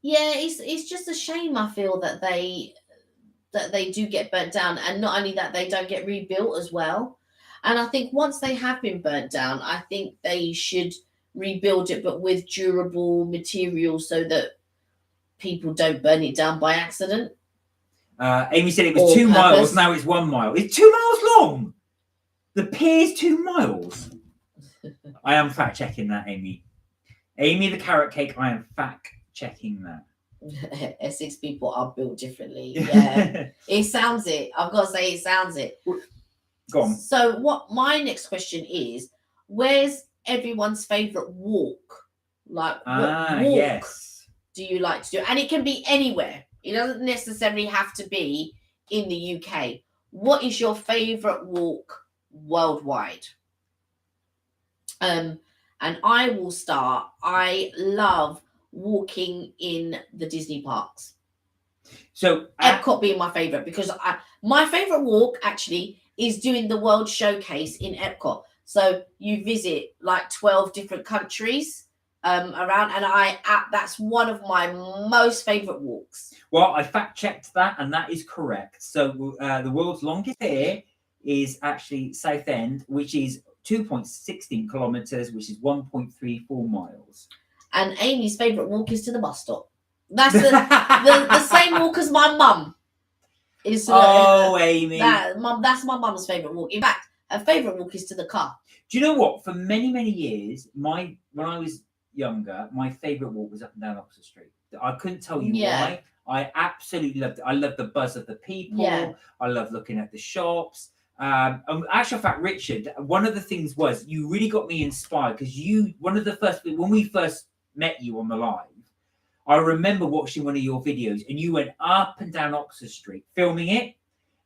Yeah, it's just a shame, I feel, that they do get burnt down, and not only that, they don't get rebuilt as well. And I think once they have been burnt down, I think they should rebuild it, but with durable materials so that people don't burn it down by accident. Amy said it was 2 miles, now it's 1 mile. It's 2 miles long. The pier's 2 miles. I am fact checking that, Amy. Amy the carrot cake. I am fact checking that. Essex people are built differently. Yeah, it sounds it. I've got to say, it sounds it. Go on. So, what my next question is: where's everyone's favourite walk? Like, what walk yes. do you like to do? And it can be anywhere. It doesn't necessarily have to be in the UK. What is your favourite walk worldwide? And I will start. I love walking in the Disney parks. So Epcot being my favourite, because my favourite walk actually is doing the World Showcase in Epcot. So you visit like 12 different countries around, and that's one of my most favourite walks. Well, I fact checked that, and that is correct. So the world's longest pier is actually Southend, which is 2.16 kilometers, which is 1.34 miles. And Amy's favourite walk is to the bus stop. That's the same walk as my mum. Amy. That's my mum's favourite walk. In fact, her favourite walk is to the car. Do you know what? For many, many years, when I was younger, my favourite walk was up and down Oxford Street. I couldn't tell you why. I absolutely loved it. I loved the buzz of the people. Yeah. I loved looking at the shops. And actual fact, Richard, one of the things was you really got me inspired, because when we first met you on the live, I remember watching one of your videos, and you went up and down Oxford Street filming it,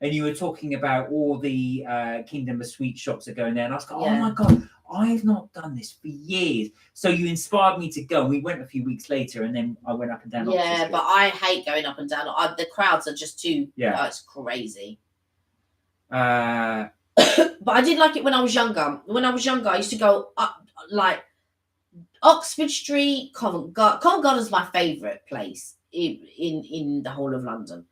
and you were talking about all the Kingdom of Sweet shops that are going there, and I was like, oh my god, I've not done this for years. So you inspired me to go, and we went a few weeks later, and then I went up and down Oxford Street. Yeah, but I hate going up and down. The crowds are just too. Yeah, it's crazy. But I did like it when I was younger. When I was younger, I used to go up like Oxford Street, Covent Garden's my favourite place in the whole of London.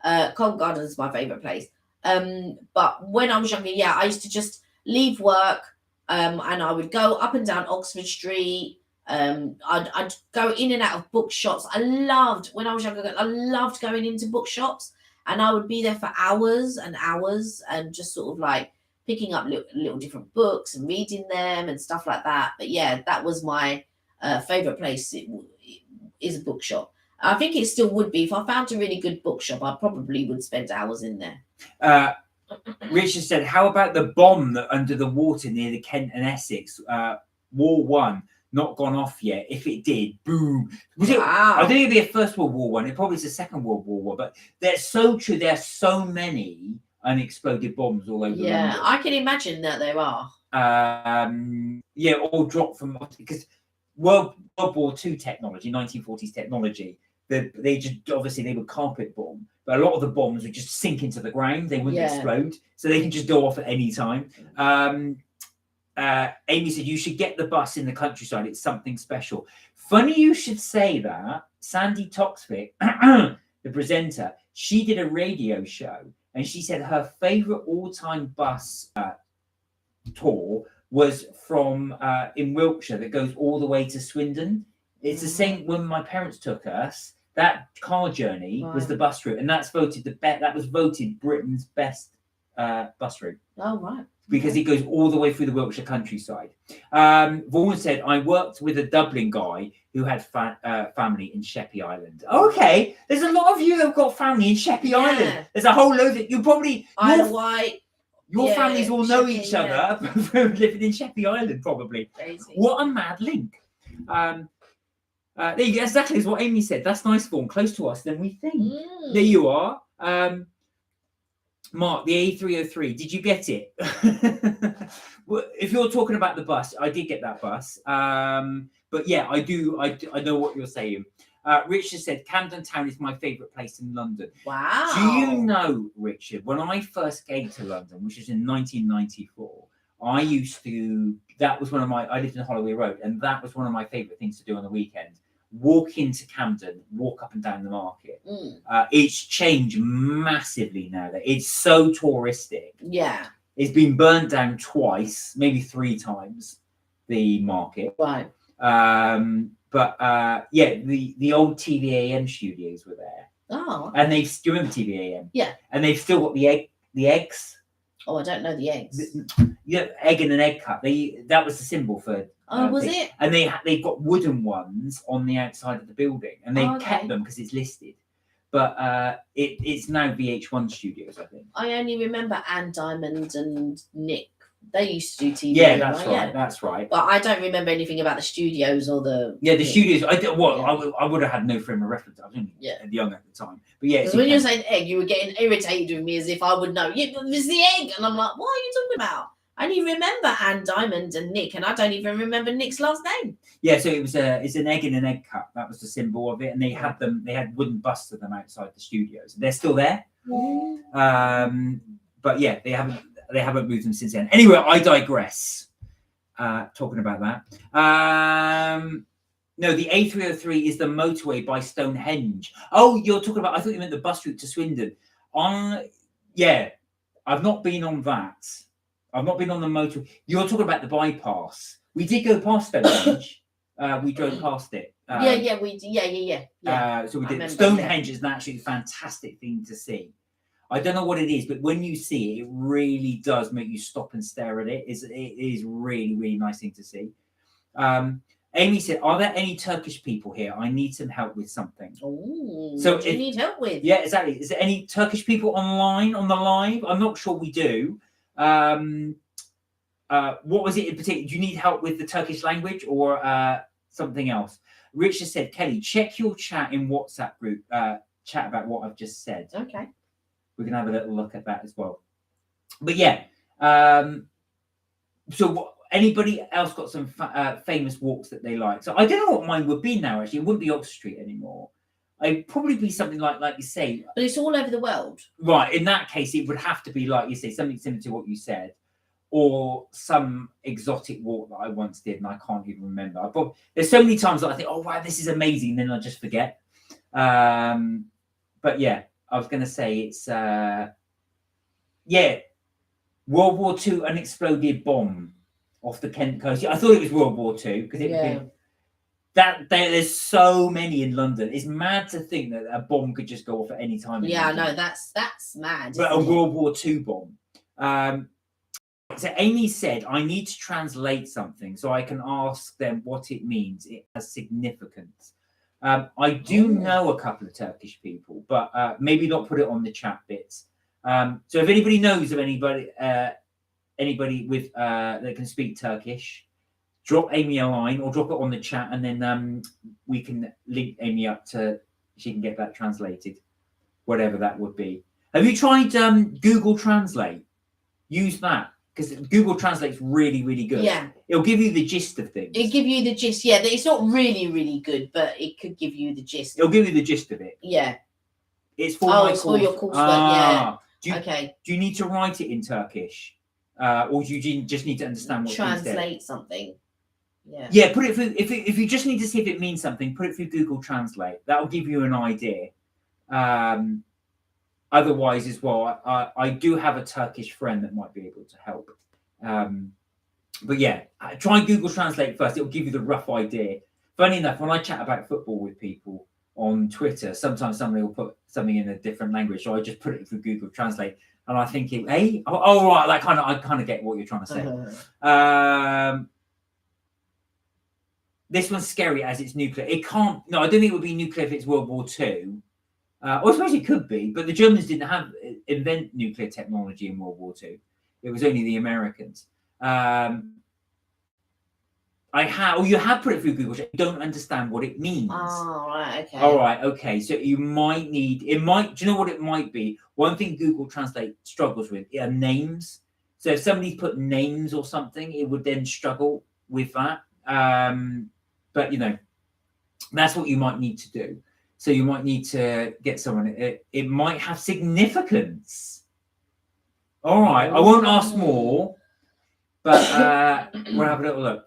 Covent Garden's my favourite place. But when I was younger, I used to just leave work, and I would go up and down Oxford Street. I'd go in and out of bookshops. When I was younger, I loved going into bookshops, and I would be there for hours and hours, and just sort of like picking up little different books and reading them and stuff like that. But yeah, that was my favourite place. It is a bookshop. I think it still would be. If I found a really good bookshop, I probably would spend hours in there. Richard said, how about the bomb that under the water near the Kent and Essex? War One, not gone off yet. If it did, boom. I don't think it'd be a First World War one. It probably is a Second World War one. But they're so true. There are so many unexploded bombs all over London. I can imagine that there are. All dropped from, because World War II technology, 1940s technology, they just obviously they would carpet bomb, but a lot of the bombs would just sink into the ground. They wouldn't explode, so they can just go off at any time. Amy said you should get the bus in the countryside. It's something special. Funny you should say that. Sandy Toksvik, the presenter, she did a radio show, and she said her favourite all-time bus tour was from in Wiltshire that goes all the way to Swindon. It's the same when my parents took us. That car journey was the bus route, and that's voted that was voted Britain's best bus route. Oh right. Because it goes all the way through the Wiltshire countryside. Vaughan said, I worked with a Dublin guy who had family in Sheppey Island. Okay, there's a lot of you that have got family in Sheppey Island. There's a whole load that you probably... Isle of Wight. Your families all know each other from living in Sheppey Island, probably. Crazy. What a mad link. There you go. Exactly as what Amy said. That's nice, Vaughan. Close to us than we think. There you are. Mark, the A303, did you get it? If you're talking about the bus, I did get that bus. But yeah, I do. I know what you're saying. Richard said, Camden Town is my favourite place in London. Wow. Do you know, Richard, when I first came to London, which was in 1994, I lived in Holloway Road, and that was one of my favourite things to do on the weekend. Walk into Camden, walk up and down the market. It's changed massively now. It's so touristic. Yeah. It's been burnt down twice, maybe 3 times, the market. Right. The old TVAM studios were there. Oh. And do you remember TVAM? Yeah. And they've still got the eggs. Oh, I don't know the eggs. yeah, egg in an egg cup. That was the symbol for. Oh, was it? And they've got wooden ones on the outside of the building, and they kept them because it's listed. But it's now VH1 Studios, I think. I only remember Anne Diamond and Nick. They used to do TV. Yeah, that's right. Yeah. That's right. But I don't remember anything about the studios or the. Yeah, the studios. I would have had no frame of reference. I was only young at the time. But yeah, because when you were saying egg, you were getting irritated with me as if I would know. Yeah, but it's the egg, and I'm like, what are you talking about? I only remember Anne Diamond and Nick, and I don't even remember Nick's last name. Yeah, so it's an egg in an egg cup. That was the symbol of it, and they had them. They had wooden busts of them outside the studios. They're still there. But yeah, they haven't moved them since then. Anyway, I digress. Talking about that. No, the A303 is the motorway by Stonehenge. Oh, you're talking about. I thought you meant the bus route to Swindon. Yeah, I've not been on that. I've not been on the motorway. You're talking about the bypass. We did go past Stonehenge. We drove past it. Yeah. So we did. Stonehenge is an absolutely fantastic thing to see. I don't know what it is, but when you see it, it really does make you stop and stare at it. It is really, really nice thing to see. Amy said, "Are there any Turkish people here? I need some help with something." Oh, so what do you need help with? Yeah, exactly. Is there any Turkish people online on the live? I'm not sure we do. What was it in particular? Do you need help with the Turkish language or something else? Richard said, "Kelly, check your chat in WhatsApp group. Chat about what I've just said." Okay. We can have a little look at that as well. But yeah, so anybody else got some famous walks that they like? So I don't know what mine would be now. Actually, it wouldn't be Oxford Street anymore. It'd probably be something like you say. But it's all over the world. Right. In that case, it would have to be like you say, something similar to what you said, or some exotic walk that I once did and I can't even remember. But there's so many times that I think, oh wow, this is amazing, and then I just forget. But yeah. I was going to say it's, World War II unexploded bomb off the Kent coast. I thought it was World War II because there's so many in London. It's mad to think that a bomb could just go off at any time. Yeah, no, that's mad. But a World War II bomb. So Amy said, I need to translate something so I can ask them what it means. It has significance. I do know a couple of Turkish people, but maybe not put it on the chat bits. So if anybody knows of anybody with that can speak Turkish, drop Amy a line or drop it on the chat, and then we can link Amy up to she can get that translated, whatever that would be. Have you tried Google Translate? Use that. Because Google Translate's really, really good. Yeah. It'll give you the gist of things. It'll give you the gist. Yeah, it's not really, really good, but it could give you the gist. It'll give you the gist of it. Yeah. It's for my course. For your coursework, yeah. Do you need to write it in Turkish? Or do you just need to understand what translate something? Yeah. Yeah, put it through, if you just need to see if it means something, put it through Google Translate. That'll give you an idea. Otherwise, as well, I do have a Turkish friend that might be able to help. But yeah, try Google Translate first. It'll give you the rough idea. Funny enough, when I chat about football with people on Twitter, sometimes somebody will put something in a different language, so I just put it through Google Translate, and I think, hey, oh right, I kind of get what you're trying to say. This one's scary as it's nuclear. It can't. No, I don't think it would be nuclear if it's World War II. Or I suppose it could be, but the Germans didn't invent nuclear technology in World War II. It was only the Americans. You have put it through Google. You don't understand what it means. Oh, right, okay. All right, okay. So you might need. Do you know what it might be? One thing Google Translate struggles with are names. So if somebody's put names or something, it would then struggle with that. But that's what you might need to do. So you might need to get someone. It might have significance. All right, I won't ask more, but we'll have a little look.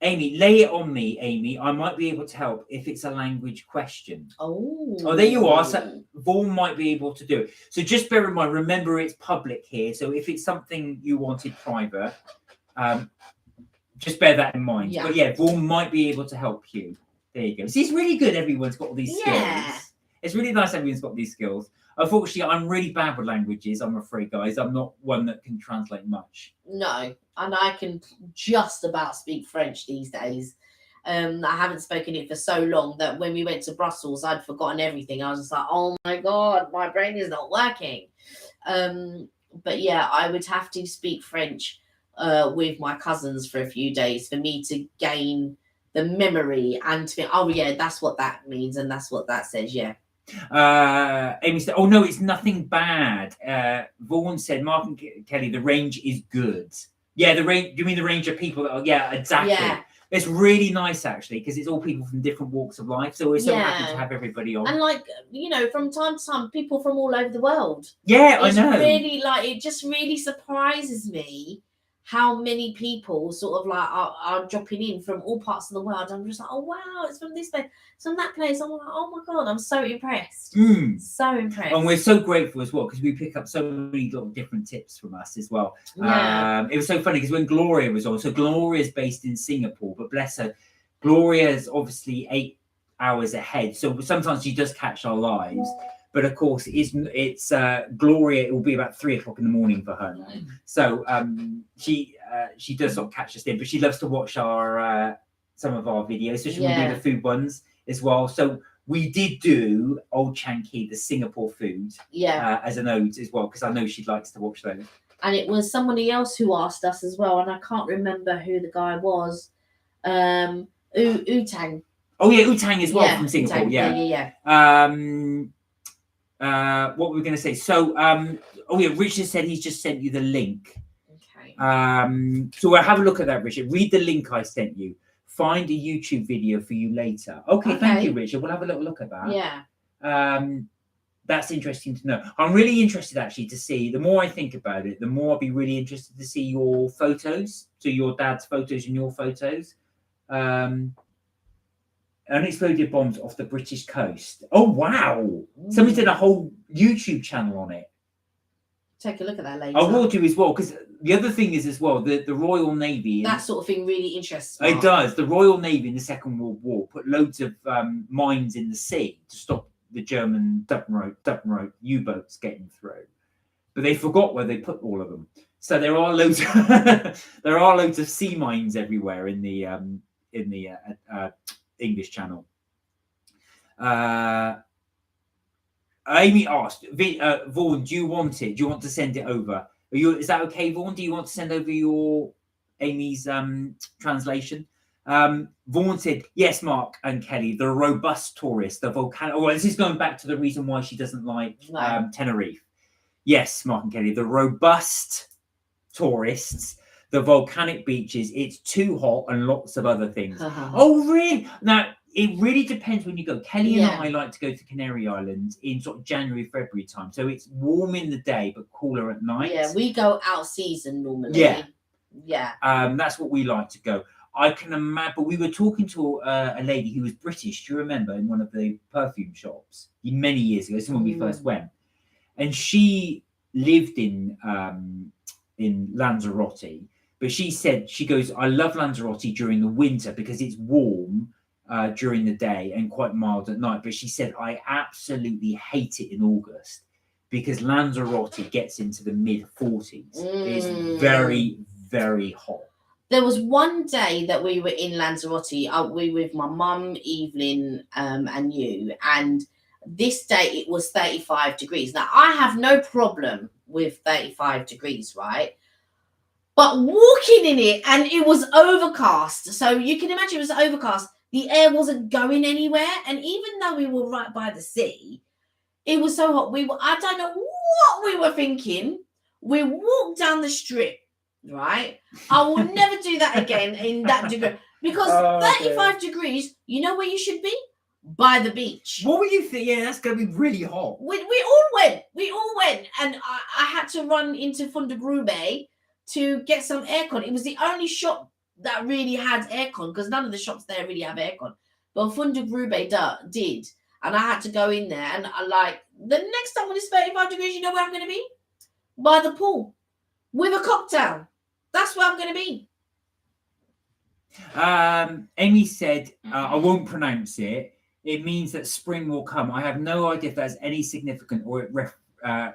Amy, lay it on me, Amy. I might be able to help if it's a language question. Oh, there you are. So Vaughan might be able to do it. So just bear in mind, remember it's public here. So if it's something you wanted private, just bear that in mind. Yeah. But yeah, Vaughan might be able to help you. There you go. See, it's really good. Everyone's got all these skills. It's really nice everyone's got these skills. Unfortunately, I'm really bad with languages, I'm afraid, guys. I'm not one that can translate much. No, and I can just about speak French these days. I haven't spoken it for so long that when we went to Brussels, I'd forgotten everything. I was just like, oh my God, my brain is not working. But yeah, I would have to speak French with my cousins for a few days for me to gain the memory and to think, oh yeah, that's what that means and that's what that says. Yeah. Amy said, oh no, it's nothing bad. Vaughan said, Mark and Kelly, the range is good. Yeah, the range. You mean the range of people that are? Yeah, exactly. Yeah. It's really nice actually because it's all people from different walks of life. So we're so happy to have everybody on. And like, you know, from time to time, people from all over the world. Yeah, it's I know. Really, like, it just really surprises me how many people sort of like are dropping in from all parts of the world. I'm just like, oh wow, it's from this place, it's from that place. I'm like, oh my God, I'm so impressed. So impressed. And we're so grateful as well because we pick up so many little different tips from us as well. Yeah. It was so funny because when Gloria was on, so Gloria's based in Singapore, but bless her, Gloria's obviously 8 hours ahead. So sometimes she does catch our lives. But of course, it's Gloria. It will be about 3 o'clock in the morning for her. So she does not catch us in, but she loves to watch our some of our videos. So she will do the food ones as well. So we did do Old Chanky, the Singapore food, as an ode as well, because I know she likes to watch those. And it was somebody else who asked us as well, and I can't remember who the guy was. Utang. Oh yeah, Utang as well from Singapore. Utang. What were we going to say? So, Richard said he's just sent you the link. Okay. So we'll have a look at that, Richard. Read the link I sent you. Find a YouTube video for you later. Okay, thank you, Richard. We'll have a little look at that. Yeah. That's interesting to know. I'm really interested actually to see. The more I think about it, the more I'll be really interested to see your photos. So your dad's photos and your photos. Unexploded bombs off the British coast. Oh wow! Somebody did a whole YouTube channel on it. Take a look at that later. I will do as well because the other thing is as well the Royal Navy. That sort of thing really interests me. It does. The Royal Navy in the Second World War put loads of mines in the sea to stop the German Dutton-Rope U-boats getting through, but they forgot where they put all of them. So there are loads. There are loads of sea mines everywhere in the English Channel. Amy asked, Vaughan, do you want it? Do you want to send it over? Is that okay, Vaughan? Do you want to send over your Amy's translation? Vaughan said, yes, Mark and Kelly, the robust tourist, the volcano. Oh, this is going back to the reason why she doesn't like Tenerife. Yes, Mark and Kelly, the robust tourists, the volcanic beaches, it's too hot and lots of other things. Oh, really? Now, it really depends when you go. Kelly and I like to go to Canary Islands in sort of January, February time. So it's warm in the day, but cooler at night. Yeah, we go out season normally. Yeah. That's what we like to go. I can imagine, but we were talking to a lady who was British, do you remember, in one of the perfume shops many years ago. This is when we first went. And she lived in Lanzarote. But she said, she goes, I love Lanzarote during the winter because it's warm during the day and quite mild at night. But she said, I absolutely hate it in August because Lanzarote gets into the mid-40s. It's very, very hot. There was one day that we were in Lanzarote, we with my mum, Evelyn, and you. And this day it was 35 degrees. Now, I have no problem with 35 degrees, right? But walking in it, and it was overcast. So you can imagine it was overcast. The air wasn't going anywhere. And even though we were right by the sea, it was so hot. I don't know what we were thinking. We walked down the strip, right? I will never do that again in that degree. Because 35 degrees, you know where you should be? By the beach. What were you thinking? Yeah, that's going to be really hot. We all went. And I had to run into Fundagrube to get some aircon. It was the only shop that really had aircon because none of the shops there really have aircon. But Fundagrube did. And I had to go in there. And the next time when it's 35 degrees, you know where I'm going to be? By the pool. With a cocktail. That's where I'm going to be. Amy said, I won't pronounce it. it means that spring will come. I have no idea if that's any significant or it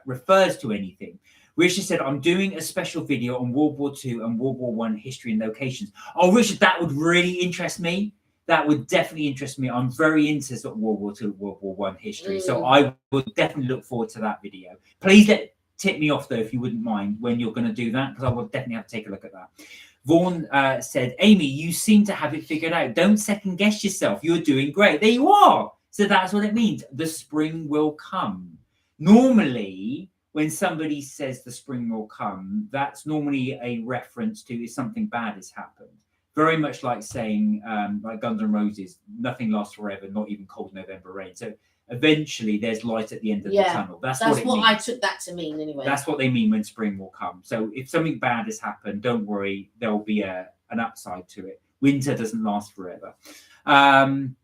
refers to anything. Richard said, I'm doing a special video on World War II and World War One history and locations. Oh, Richard, that would really interest me. That would definitely interest me. I'm very into sort of World War II, World War One history. So I would definitely look forward to that video. Please tip me off, though, if you wouldn't mind, when you're going to do that, because I will definitely have to take a look at that. Vaughan said, Amy, you seem to have it figured out. Don't second guess yourself. You're doing great. There you are. So that's what it means. The spring will come. Normally, when somebody says the spring will come, that's normally a reference to if something bad has happened. Very much like saying, like Guns N' Roses, nothing lasts forever, not even cold November rain. So eventually there's light at the end of the tunnel. That's what I took that to mean anyway. That's what they mean when spring will come. So if something bad has happened, don't worry, there'll be an upside to it. Winter doesn't last forever. World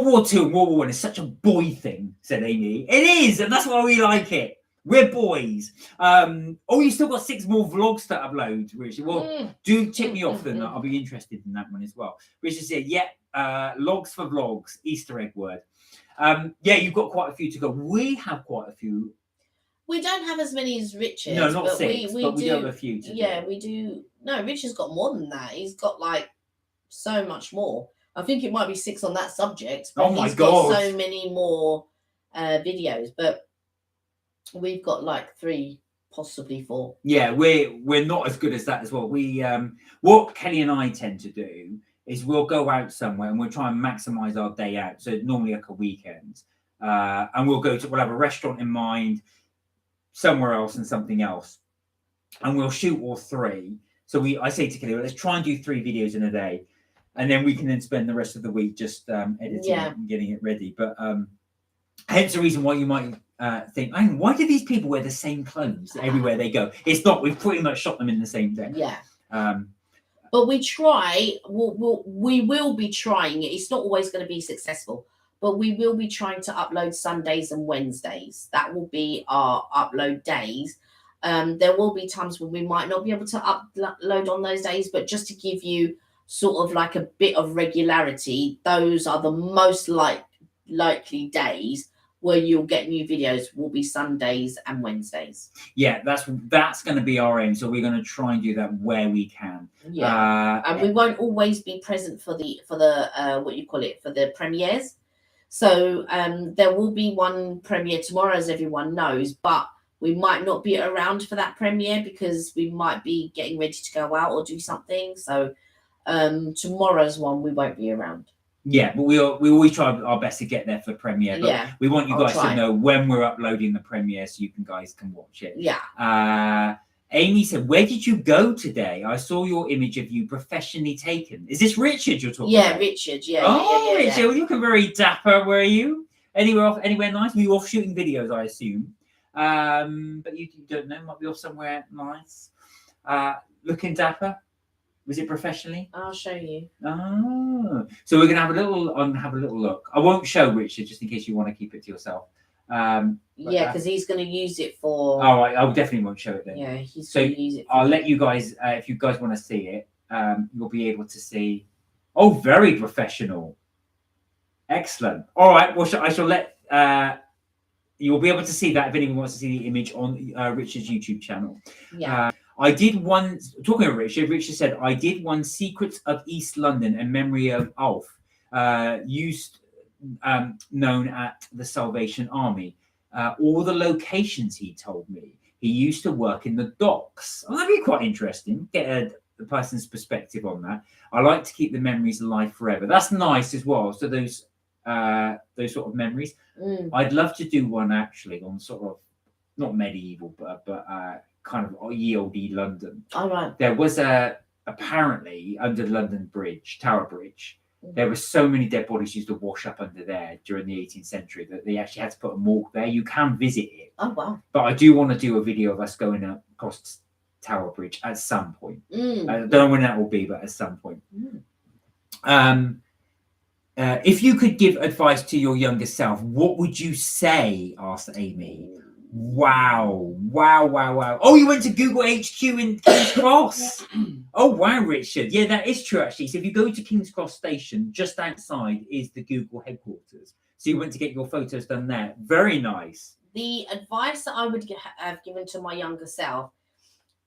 War II and World War One is such a boy thing, said Amy. It is, and that's why we like it. We're boys. You still got 6 more vlogs to upload, Richard. Well, do tip me off then. I'll be interested in that one as well. Richard said, logs for vlogs, Easter egg word. You've got quite a few to go. We have quite a few. We don't have as many as Richard. No, not 6, but we do have a few to do. We do. No, Richard's got more than that. He's got like so much more. I think it might be 6 on that subject. But he's got so many more videos, but we've got like 3, possibly 4. Yeah, we're not as good as that as well. We what Kelly and I tend to do is we'll go out somewhere and we'll try and maximize our day out. So normally like a weekend, and we'll have a restaurant in mind, somewhere else and something else, and we'll shoot all 3. So I say to Kelly, let's try and do 3 videos in a day. And then we can then spend the rest of the week just editing it and getting it ready. But hence the reason why you might think, why do these people wear the same clothes everywhere they go? It's not. We've pretty much shot them in the same day. Yeah. But we try. We will be trying it. It's not always going to be successful, but we will be trying to upload Sundays and Wednesdays. That will be our upload days. There will be times when we might not be able to upload on those days, but just to give you sort of like a bit of regularity, those are the most likely days where you'll get new videos will be Sundays and Wednesdays. Yeah, that's going to be our aim. So we're going to try and do that where we can. Yeah, and we won't always be present for the for the premieres. So there will be one premiere tomorrow, as everyone knows, but we might not be around for that premiere because we might be getting ready to go out or do something. So tomorrow's one we won't be around. Yeah, but we always try our best to get there for premiere. But we want you guys to know when we're uploading the premiere so you guys can watch it. Yeah. Amy said, where did you go today? I saw your image of you professionally taken. Is this Richard you're talking about? Yeah, Richard. Yeah. Oh, yeah, Richard, you're looking very dapper. Where are you? Anywhere nice? Were you off shooting videos, I assume? But you don't know. Might be off somewhere nice. Looking dapper. Was it professionally? I'll show you. Oh, so we're gonna have a little look. I won't show Richard just in case you want to keep it to yourself. Because he's going to use it for. Oh, I definitely won't show it then. Yeah, he's going to use it. I'll let you guys, if you guys want to see it, you'll be able to see. Oh, very professional. Excellent. All right. Well, I shall let. You'll be able to see that if anyone wants to see the image on Richard's YouTube channel. Yeah. I did one, talking of Richard said, I did one Secrets of East London and Memory of Ulf, known at the Salvation Army. All the locations he told me. He used to work in the docks. Oh, that'd be quite interesting. Get the person's perspective on that. I like to keep the memories alive forever. That's nice as well. So those sort of memories. I'd love to do one actually on sort of, not medieval, but kind of ye olde London. All right. There was apparently under the London Bridge, Tower Bridge, there were so many dead bodies used to wash up under there during the 18th century that they actually had to put a morgue there. You can visit it. Oh wow. But I do want to do a video of us going across Tower Bridge at some point. I don't know when that will be, but at some point. If you could give advice to your younger self, what would you say? Asked Amy. Wow. Oh, you went to Google HQ in King's Cross. Oh, wow, Richard. Yeah, that is true, actually. So if you go to King's Cross Station, just outside is the Google headquarters. So you went to get your photos done there. Very nice. The advice that I would have given to my younger self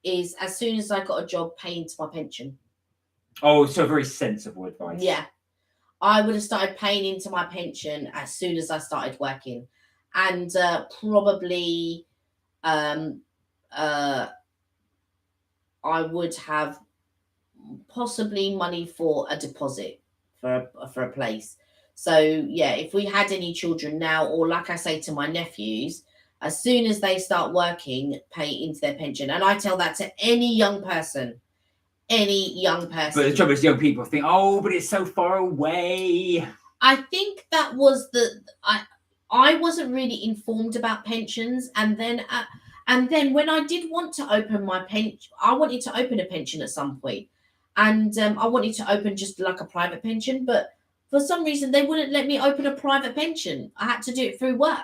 is, as soon as I got a job, pay into my pension. Oh, so very sensible advice. Yeah. I would have started paying into my pension as soon as I started working. And probably I would have possibly money for a deposit for a place. So yeah, if we had any children now, or like I say to my nephews, as soon as they start working, pay into their pension. And I tell that to any young person. But the trouble is, young people think, oh, but it's so far away. I think that was I wasn't really informed about pensions, and then when I did want to open my pension, I wanted to open a pension at some point, and I wanted to open just like a private pension, but for some reason they wouldn't let me open a private pension. I had to do it through work.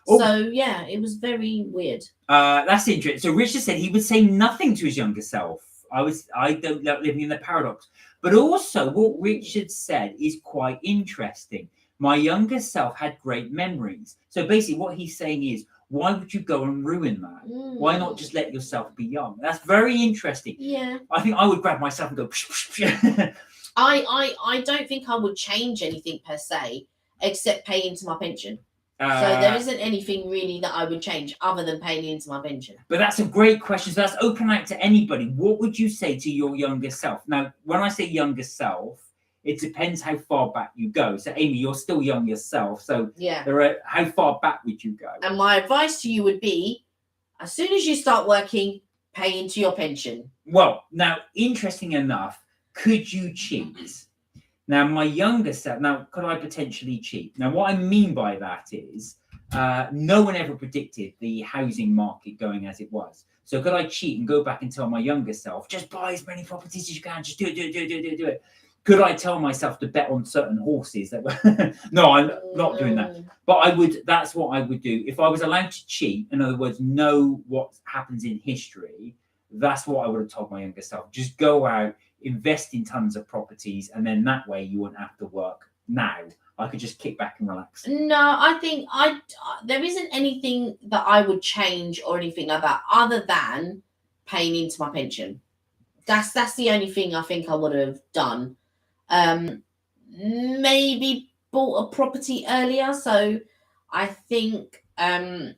Oh. So yeah, it was very weird. That's interesting. So Richard said he would say nothing to his younger self. I don't like living in the paradox. But also what Richard said is quite interesting. My younger self had great memories. So basically what he's saying is, why would you go and ruin that? Why not just let yourself be young? That's very interesting. Yeah. I think I would grab myself and go I don't think I would change anything per se, except pay into my pension. So there isn't anything really that I would change other than paying into my pension. But that's a great question. So that's open out to anybody. What would you say to your younger self? Now, when I say younger self, it depends how far back you go. So Amy, you're still young yourself. So yeah, how far back would you go? And my advice to you would be, as soon as you start working, pay into your pension. Well, now, interesting enough, could you cheat? Now, my younger self, could I potentially cheat? Now, what I mean by that is, no one ever predicted the housing market going as it was. So could I cheat and go back and tell my younger self, just buy as many properties as you can, just do it. Could I tell myself to bet on certain horses? No, I'm not doing that. But that's what I would do. If I was allowed to cheat, in other words, know what happens in history, that's what I would have told my younger self. Just go out, invest in tons of properties, and then that way you wouldn't have to work. Now I could just kick back and relax. No, I think there isn't anything that I would change or anything like that, other than paying into my pension. That's the only thing I think I would have done. Maybe bought a property earlier. So I think do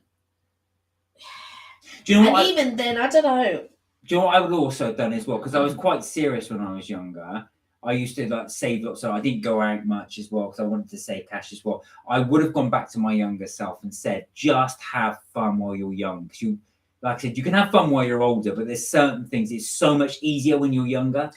you know what? Even then, I don't know. Do you know what I would also have done as well? Because I was quite serious when I was younger. I used to save lots, so I didn't go out much as well because I wanted to save cash as well. I would have gone back to my younger self and said, just have fun while you're young. Because you, like I said, you can have fun while you're older, but there's certain things, it's so much easier when you're younger.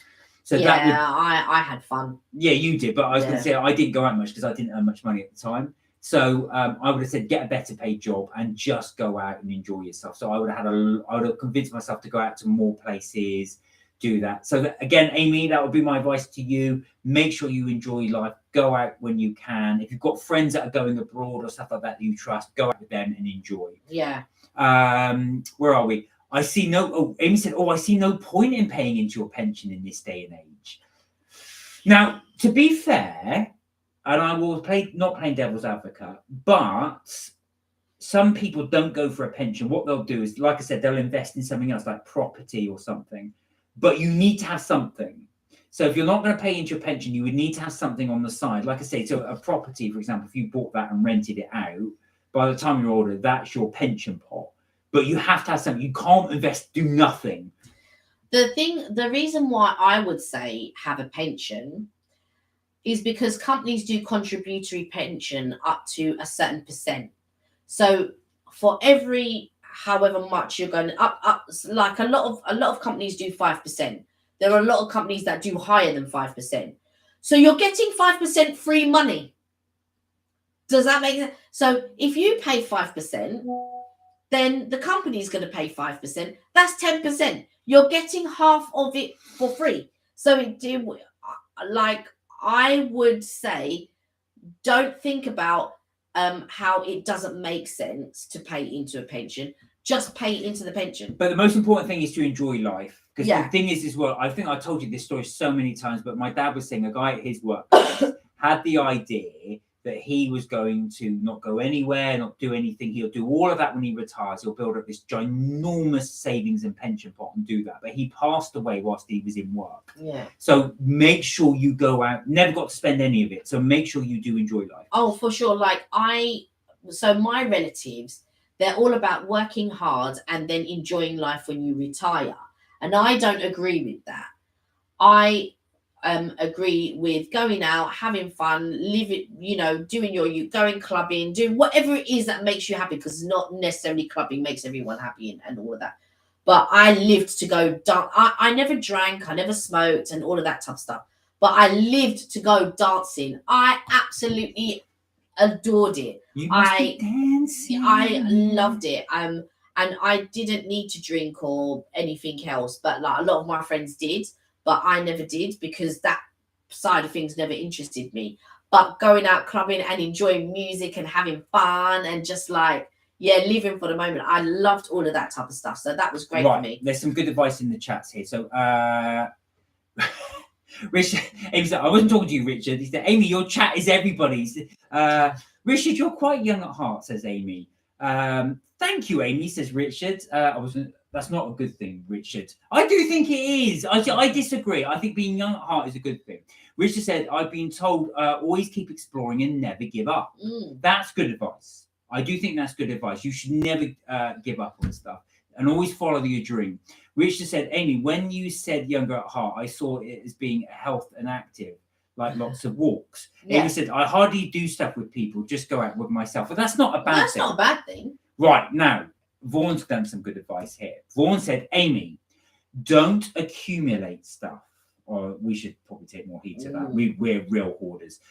So yeah, I had fun. Yeah, you did, but I was going to say I didn't go out much because I didn't earn much money at the time. So I would have said, get a better paid job and just go out and enjoy yourself. So I would have convinced myself to go out to more places, do that. So again, Amy, that would be my advice to you. Make sure you enjoy life. Go out when you can. If you've got friends that are going abroad or stuff like that you trust, go out with them and enjoy. Yeah. Where are we? Amy said, I see no point in paying into your pension in this day and age. Now, to be fair, and I will not playing devil's advocate, but some people don't go for a pension. What they'll do is, like I said, they'll invest in something else like property or something. But you need to have something. So if you're not going to pay into your pension, you would need to have something on the side. Like I say, so a property, for example, if you bought that and rented it out, by the time you're older, that's your pension pot. But you have to have something. You can't invest, do nothing. The reason why I would say have a pension is because companies do contributory pension up to a certain percent. So for every however much you're going up, like a lot of companies do 5%. There are a lot of companies that do higher than 5%. So you're getting 5% free money. Does that make sense? So if you pay 5%, then the company is going to pay 5%. That's 10%. You're getting half of it for free. So I would say, don't think about how it doesn't make sense to pay into a pension. Just pay into the pension. But the most important thing is to enjoy life. Because Yeah. the thing is as well, I think I told you this story so many times, but my dad was saying a guy at his work had the idea that he was going to not go anywhere, not do anything. He'll do all of that when he retires. He'll build up this ginormous savings and pension pot and do that. But he passed away whilst he was in work. Yeah. So make sure you go out. Never got to spend any of it. So make sure you do enjoy life. Oh, for sure. Like so my relatives, they're all about working hard and then enjoying life when you retire. And I don't agree with that. I agree with going out, having fun, living, doing going clubbing, doing whatever it is that makes you happy, because not necessarily clubbing makes everyone happy and all of that. But I lived to go dance. I never drank, I never smoked and all of that tough stuff. But I lived to go dancing. I absolutely adored it. You must be dancing. I loved it. And I didn't need to drink or anything else, but like a lot of my friends did. But I never did, because that side of things never interested me. But going out clubbing and enjoying music and having fun and just living for the moment. I loved all of that type of stuff. So that was great for me. There's some good advice in the chats here. So Richard, Amy said, I wasn't talking to you, Richard. He said, Amy, your chat is everybody's. Richard, you're quite young at heart, says Amy. Thank you, Amy, says Richard. That's not a good thing, Richard. I do think it is. I disagree. I think being young at heart is a good thing. Richard said, I've been told always keep exploring and never give up. That's good advice. I do think that's good advice. You should never give up on stuff and always follow your dream. Richard said, Amy, when you said younger at heart, I saw it as being health and active, like lots of walks. Yeah. Amy said, I hardly do stuff with people, just go out with myself. But that's not a bad thing. That's not a bad thing. Right, now, Vaughn's done some good advice here. Vaughan said, Amy, don't accumulate stuff. Or we should probably take more heed to that. We're real hoarders.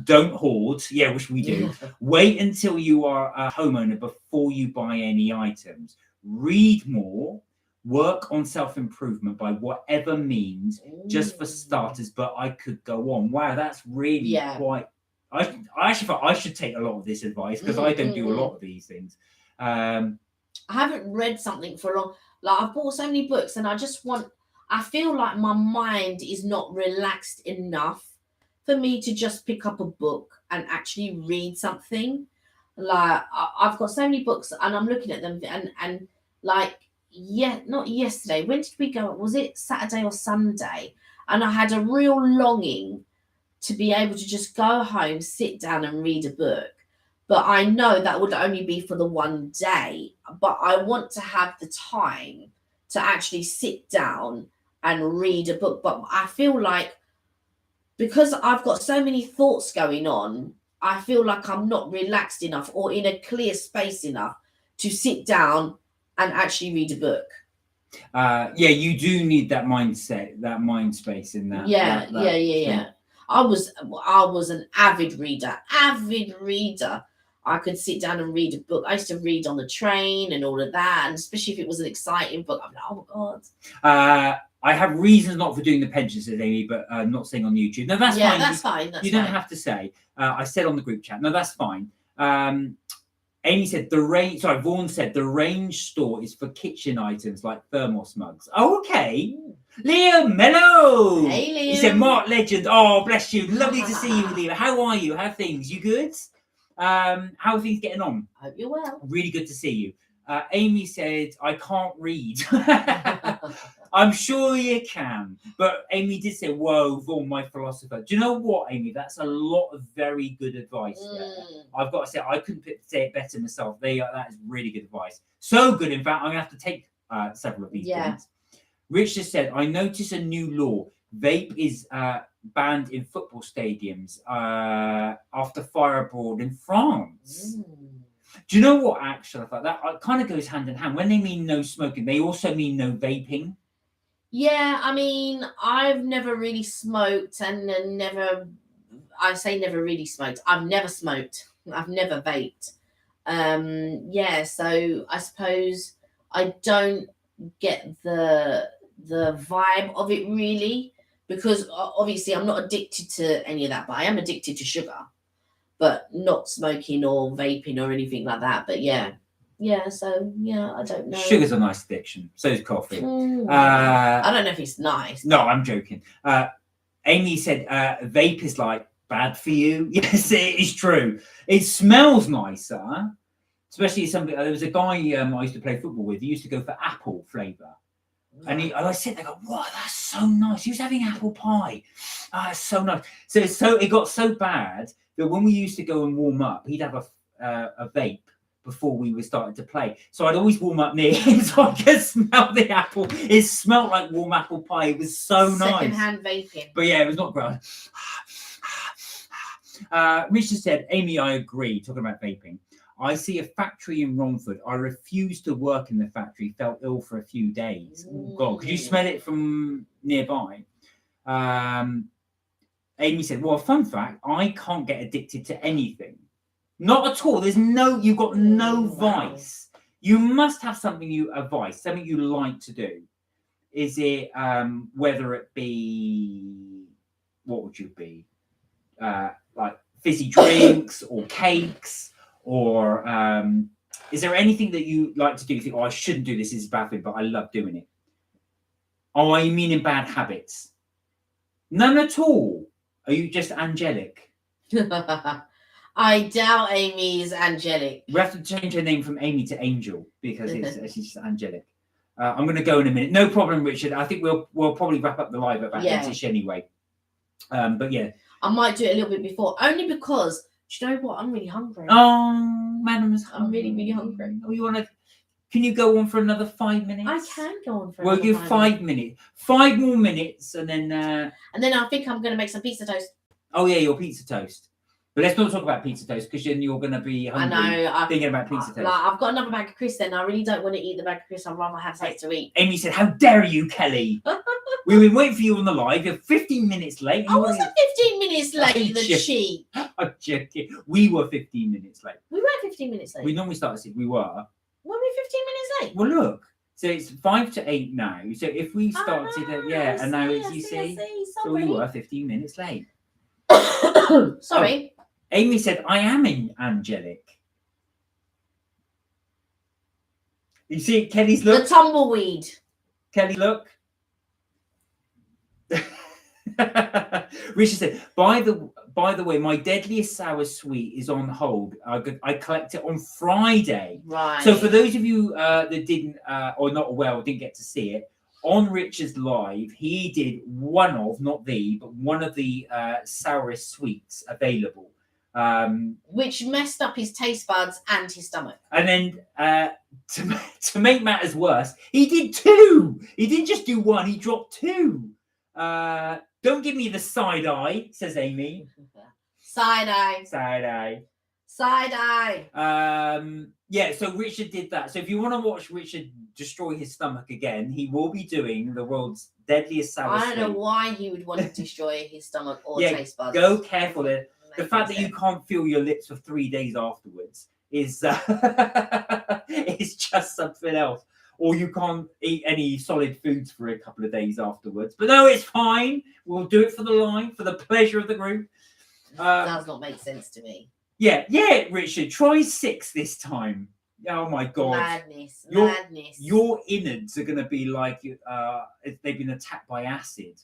Don't hoard. Yeah, which we do. Wait until you are a homeowner before you buy any items. Read more. Work on self-improvement by whatever means, just for starters. But I could go on. Wow, that's really quite... I actually thought I should take a lot of this advice, because I don't do a lot of these things. I haven't read something for long. Like, I've bought so many books, and I feel like my mind is not relaxed enough for me to just pick up a book and actually read something. Like, I've got so many books, and I'm looking at them, and not yesterday. When did we go? Was it Saturday or Sunday? And I had a real longing to be able to just go home, sit down and read a book. But I know that would only be for the one day. But I want to have the time to actually sit down and read a book. But I feel like, because I've got so many thoughts going on, I feel like I'm not relaxed enough or in a clear space enough to sit down and actually read a book. You do need that mindset, that mind space in that. Yeah. I was an avid reader. I could sit down and read a book. I used to read on the train and all of that, and especially if it was an exciting book, I'm like, oh my God. I have reasons not for doing the pension, says Amy, but not saying on YouTube. No, that's fine. That's fine. You don't have to say. I said on the group chat. No, that's fine. Amy said Vaughan said the range store is for kitchen items like thermos mugs. Oh, okay. Liam, hello. Hey, Liam. He said, Mark Legend. Oh, bless you. Lovely to see you, Liam. How are you? How are things? You good? How are things getting on? Hope you're well. Really good to see you. Amy said, I can't read. I'm sure you can. But Amy did say, whoa, Vaughan, my philosopher. Do you know what, Amy? That's a lot of very good advice there. I've got to say, I couldn't say it better myself. That is really good advice. So good, in fact, I'm going to have to take several of these points. Rich just said, I noticed a new law. Vape is banned in football stadiums after fire abroad in France. Do you know what, actually? I thought that kind of goes hand in hand. When they mean no smoking, they also mean no vaping. Yeah, I mean, I've never really smoked and never really smoked. I've never smoked. I've never vaped. So I suppose I don't get the vibe of it really, because obviously I'm not addicted to any of that, but I am addicted to sugar. but not smoking or vaping or anything like that. But yeah. So I don't know. Sugar's a nice addiction. So is coffee. I don't know if it's nice. No, I'm joking. Amy said vape is like bad for you. Yes, it is true. It smells nicer, especially something. There was a guy I used to play football with. He used to go for apple flavour. And I sit there, go, "Wow, that's so nice." He was having apple pie. It's so nice. So it got so bad that when we used to go and warm up, he'd have a vape before we were starting to play. So I'd always warm up near him so I could smell the apple. It smelled like warm apple pie. It was so nice. Second-hand vaping. But yeah, it was not great. Richard said, "Amy, I agree." Talking about vaping. I see a factory in Romford. I refused to work in the factory, felt ill for a few days. Oh, God, could you smell it from nearby? Amy said, well, fun fact, I can't get addicted to anything. Not at all. You've got no vice. You must have something something you like to do. Is it, whether it be, what would you be? Like fizzy drinks or cakes? Or is there anything that you like to do? You think, I shouldn't do this. This is a bad thing, but I love doing it. Oh, you mean in bad habits? None at all. Are you just angelic? I doubt Amy's angelic. We have to change her name from Amy to Angel because she's just angelic. I'm going to go in a minute. No problem, Richard. I think we'll probably wrap up the live about 8ish anyway. But yeah, I might do it a little bit before, only because. Do you know what? I'm really hungry. Oh, madam's hungry. I'm really, really hungry. Oh, you want to? Can you go on for another 5 minutes? I can go on for. We'll give 5 minutes. 5 more minutes, and then. And then I think I'm going to make some pizza toast. Oh yeah, your pizza toast. But let's not talk about pizza toast because then you're going to be hungry. I know. Thinking about pizza toast. I've got another bag of crisps. Then I really don't want to eat the bag of crisps. I'd rather have something to eat. Amy said, "How dare you, Kelly? We've been waiting for you on the live. You're 15 minutes late. I wasn't 15 minutes late. The cheat. I'm joking. We were 15 minutes late. We were 15 minutes late. We normally start at 6. We were. Were we 15 minutes late? Well, look. So it's 5 to 8 now. So if we started, and now it's you see. So we were 15 minutes late. Sorry. Amy said, "I am angelic." You see Kelly's look. The tumbleweed. Kelly, look. Richard said, by the way, my deadliest sour sweet is on hold. I collect it on Friday. Right. So for those of you that didn't or not aware or didn't get to see it, on Richard's live, he did one of the sourest sweets available. Which messed up his taste buds and his stomach. And then to make matters worse, he did 2. He didn't just do 1, he dropped 2. Don't give me the side eye, says Amy. Side eye. Side eye. Side eye. Yeah, so Richard did that. So if you want to watch Richard destroy his stomach again, he will be doing the world's deadliest sour I don't know why he would want to destroy his stomach or taste buds. Go careful. The fact that you can't feel your lips for 3 days afterwards is is just something else. Or you can't eat any solid foods for a couple of days afterwards. But no, it's fine. We'll do it for the live, for the pleasure of the group. Does not make sense to me. Yeah, Richard, try 6 this time. Oh my God. Madness. Your innards are going to be like if they've been attacked by acid.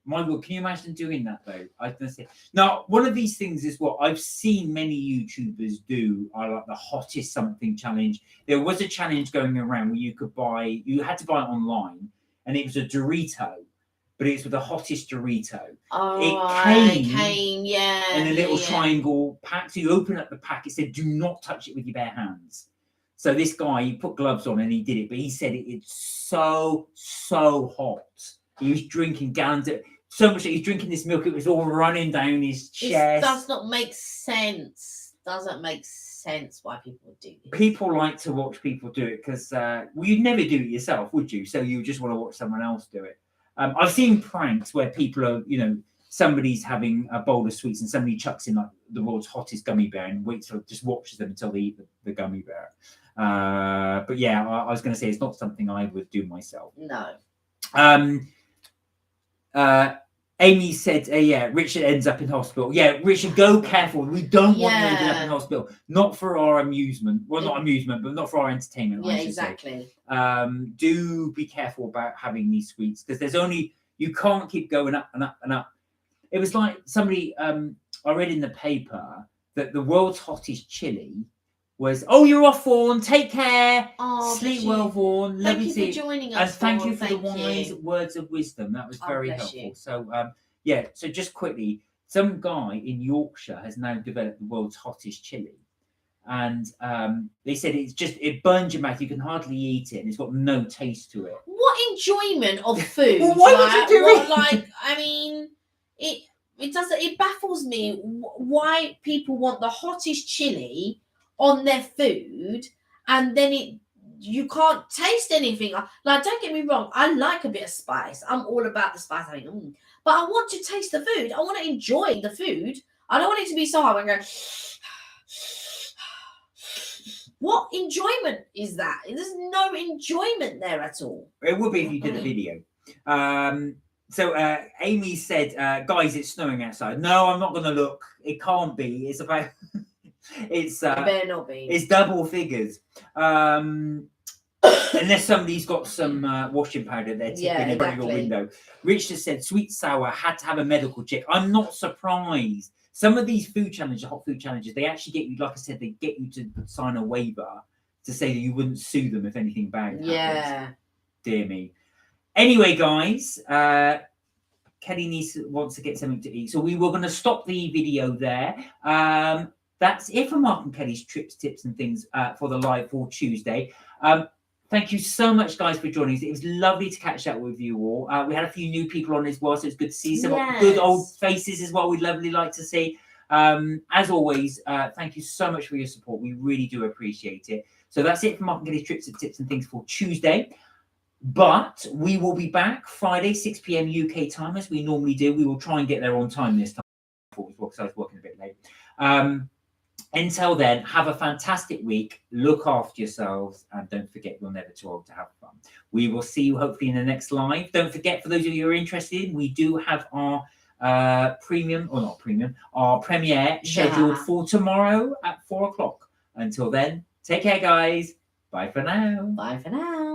My God, can you imagine doing that though? I was going to say. Now, one of these things is what I've seen many YouTubers do. I like the hottest something challenge. There was a challenge going around where you had to buy it online, and it was a Dorito, but it's with the hottest Dorito. Oh, it came yeah, in a little triangle pack. So you open up the pack, it said, "Do not touch it with your bare hands." So this guy, he put gloves on and he did it, but he said it's so hot. He was drinking gallons of so much that he's drinking this milk, it was all running down his chest. It does not make sense. Doesn't make sense why people would do this. People like to watch people do it because you'd never do it yourself, would you? So you just want to watch someone else do it. I've seen pranks where people are, somebody's having a bowl of sweets and somebody chucks in like the world's hottest gummy bear and just watches them until they eat the gummy bear. But yeah, I was going to say it's not something I would do myself. No. Amy said, yeah, Richard ends up in hospital. Yeah, Richard, go careful. We don't want you ending up in hospital. Not for our amusement. Well, not amusement, but not for our entertainment. Yeah, exactly. Do be careful about having these sweets because there's only, you can't keep going up and up and up. It was like somebody, I read in the paper that the world's hottest chili was, oh, you're off, Vaughan. Take care. Sleep well, Vaughan. Thank you for joining us. And thank you for the wise words of wisdom. That was very helpful. You. So, yeah. So just quickly, some guy in Yorkshire has now developed the world's hottest chili, and they said it burns your mouth. You can hardly eat it, and it's got no taste to it. What enjoyment of food? Well, why would you do it? Like, I mean, it baffles me why people want the hottest chili on their food, and then you can't taste anything. Like, don't get me wrong, I like a bit of spice. I'm all about the spice. I mean, but I want to taste the food. I want to enjoy the food. I don't want it to be so hard. I'm going, what enjoyment is that? There's no enjoyment there at all. It would be if you did a video. So Amy said, guys, it's snowing outside. No, I'm not going to look. It can't be. It's about... It better not be. It's double figures. Unless somebody's got some washing powder there tipping in front of your window. Rich just said sweet sour had to have a medical check. I'm not surprised. Some of these food challenges, hot food challenges, they actually get you, like I said, they get you to sign a waiver to say that you wouldn't sue them if anything bad happens. Yeah. Dear me. Anyway, guys, Kelly wants to get something to eat. So we were going to stop the video there. That's it for Mark and Kelly's trips, tips, and things for the live for Tuesday. Thank you so much, guys, for joining us. It was lovely to catch up with you all. We had a few new people on as well, so it's good to see some good old faces as well. We'd lovely like to see. As always, thank you so much for your support. We really do appreciate it. So that's it for Mark and Kelly's trips and tips and things for Tuesday. But we will be back Friday, 6 p.m. UK time, as we normally do. We will try and get there on time this time because I was working a bit late. Until then, have a fantastic week. Look after yourselves, and don't forget you're never too old to have fun. We will see you hopefully in the next live. Don't forget, for those of you who are interested, we do have our our premiere scheduled for tomorrow at 4 o'clock. Until then, take care, guys. Bye for now. Bye for now.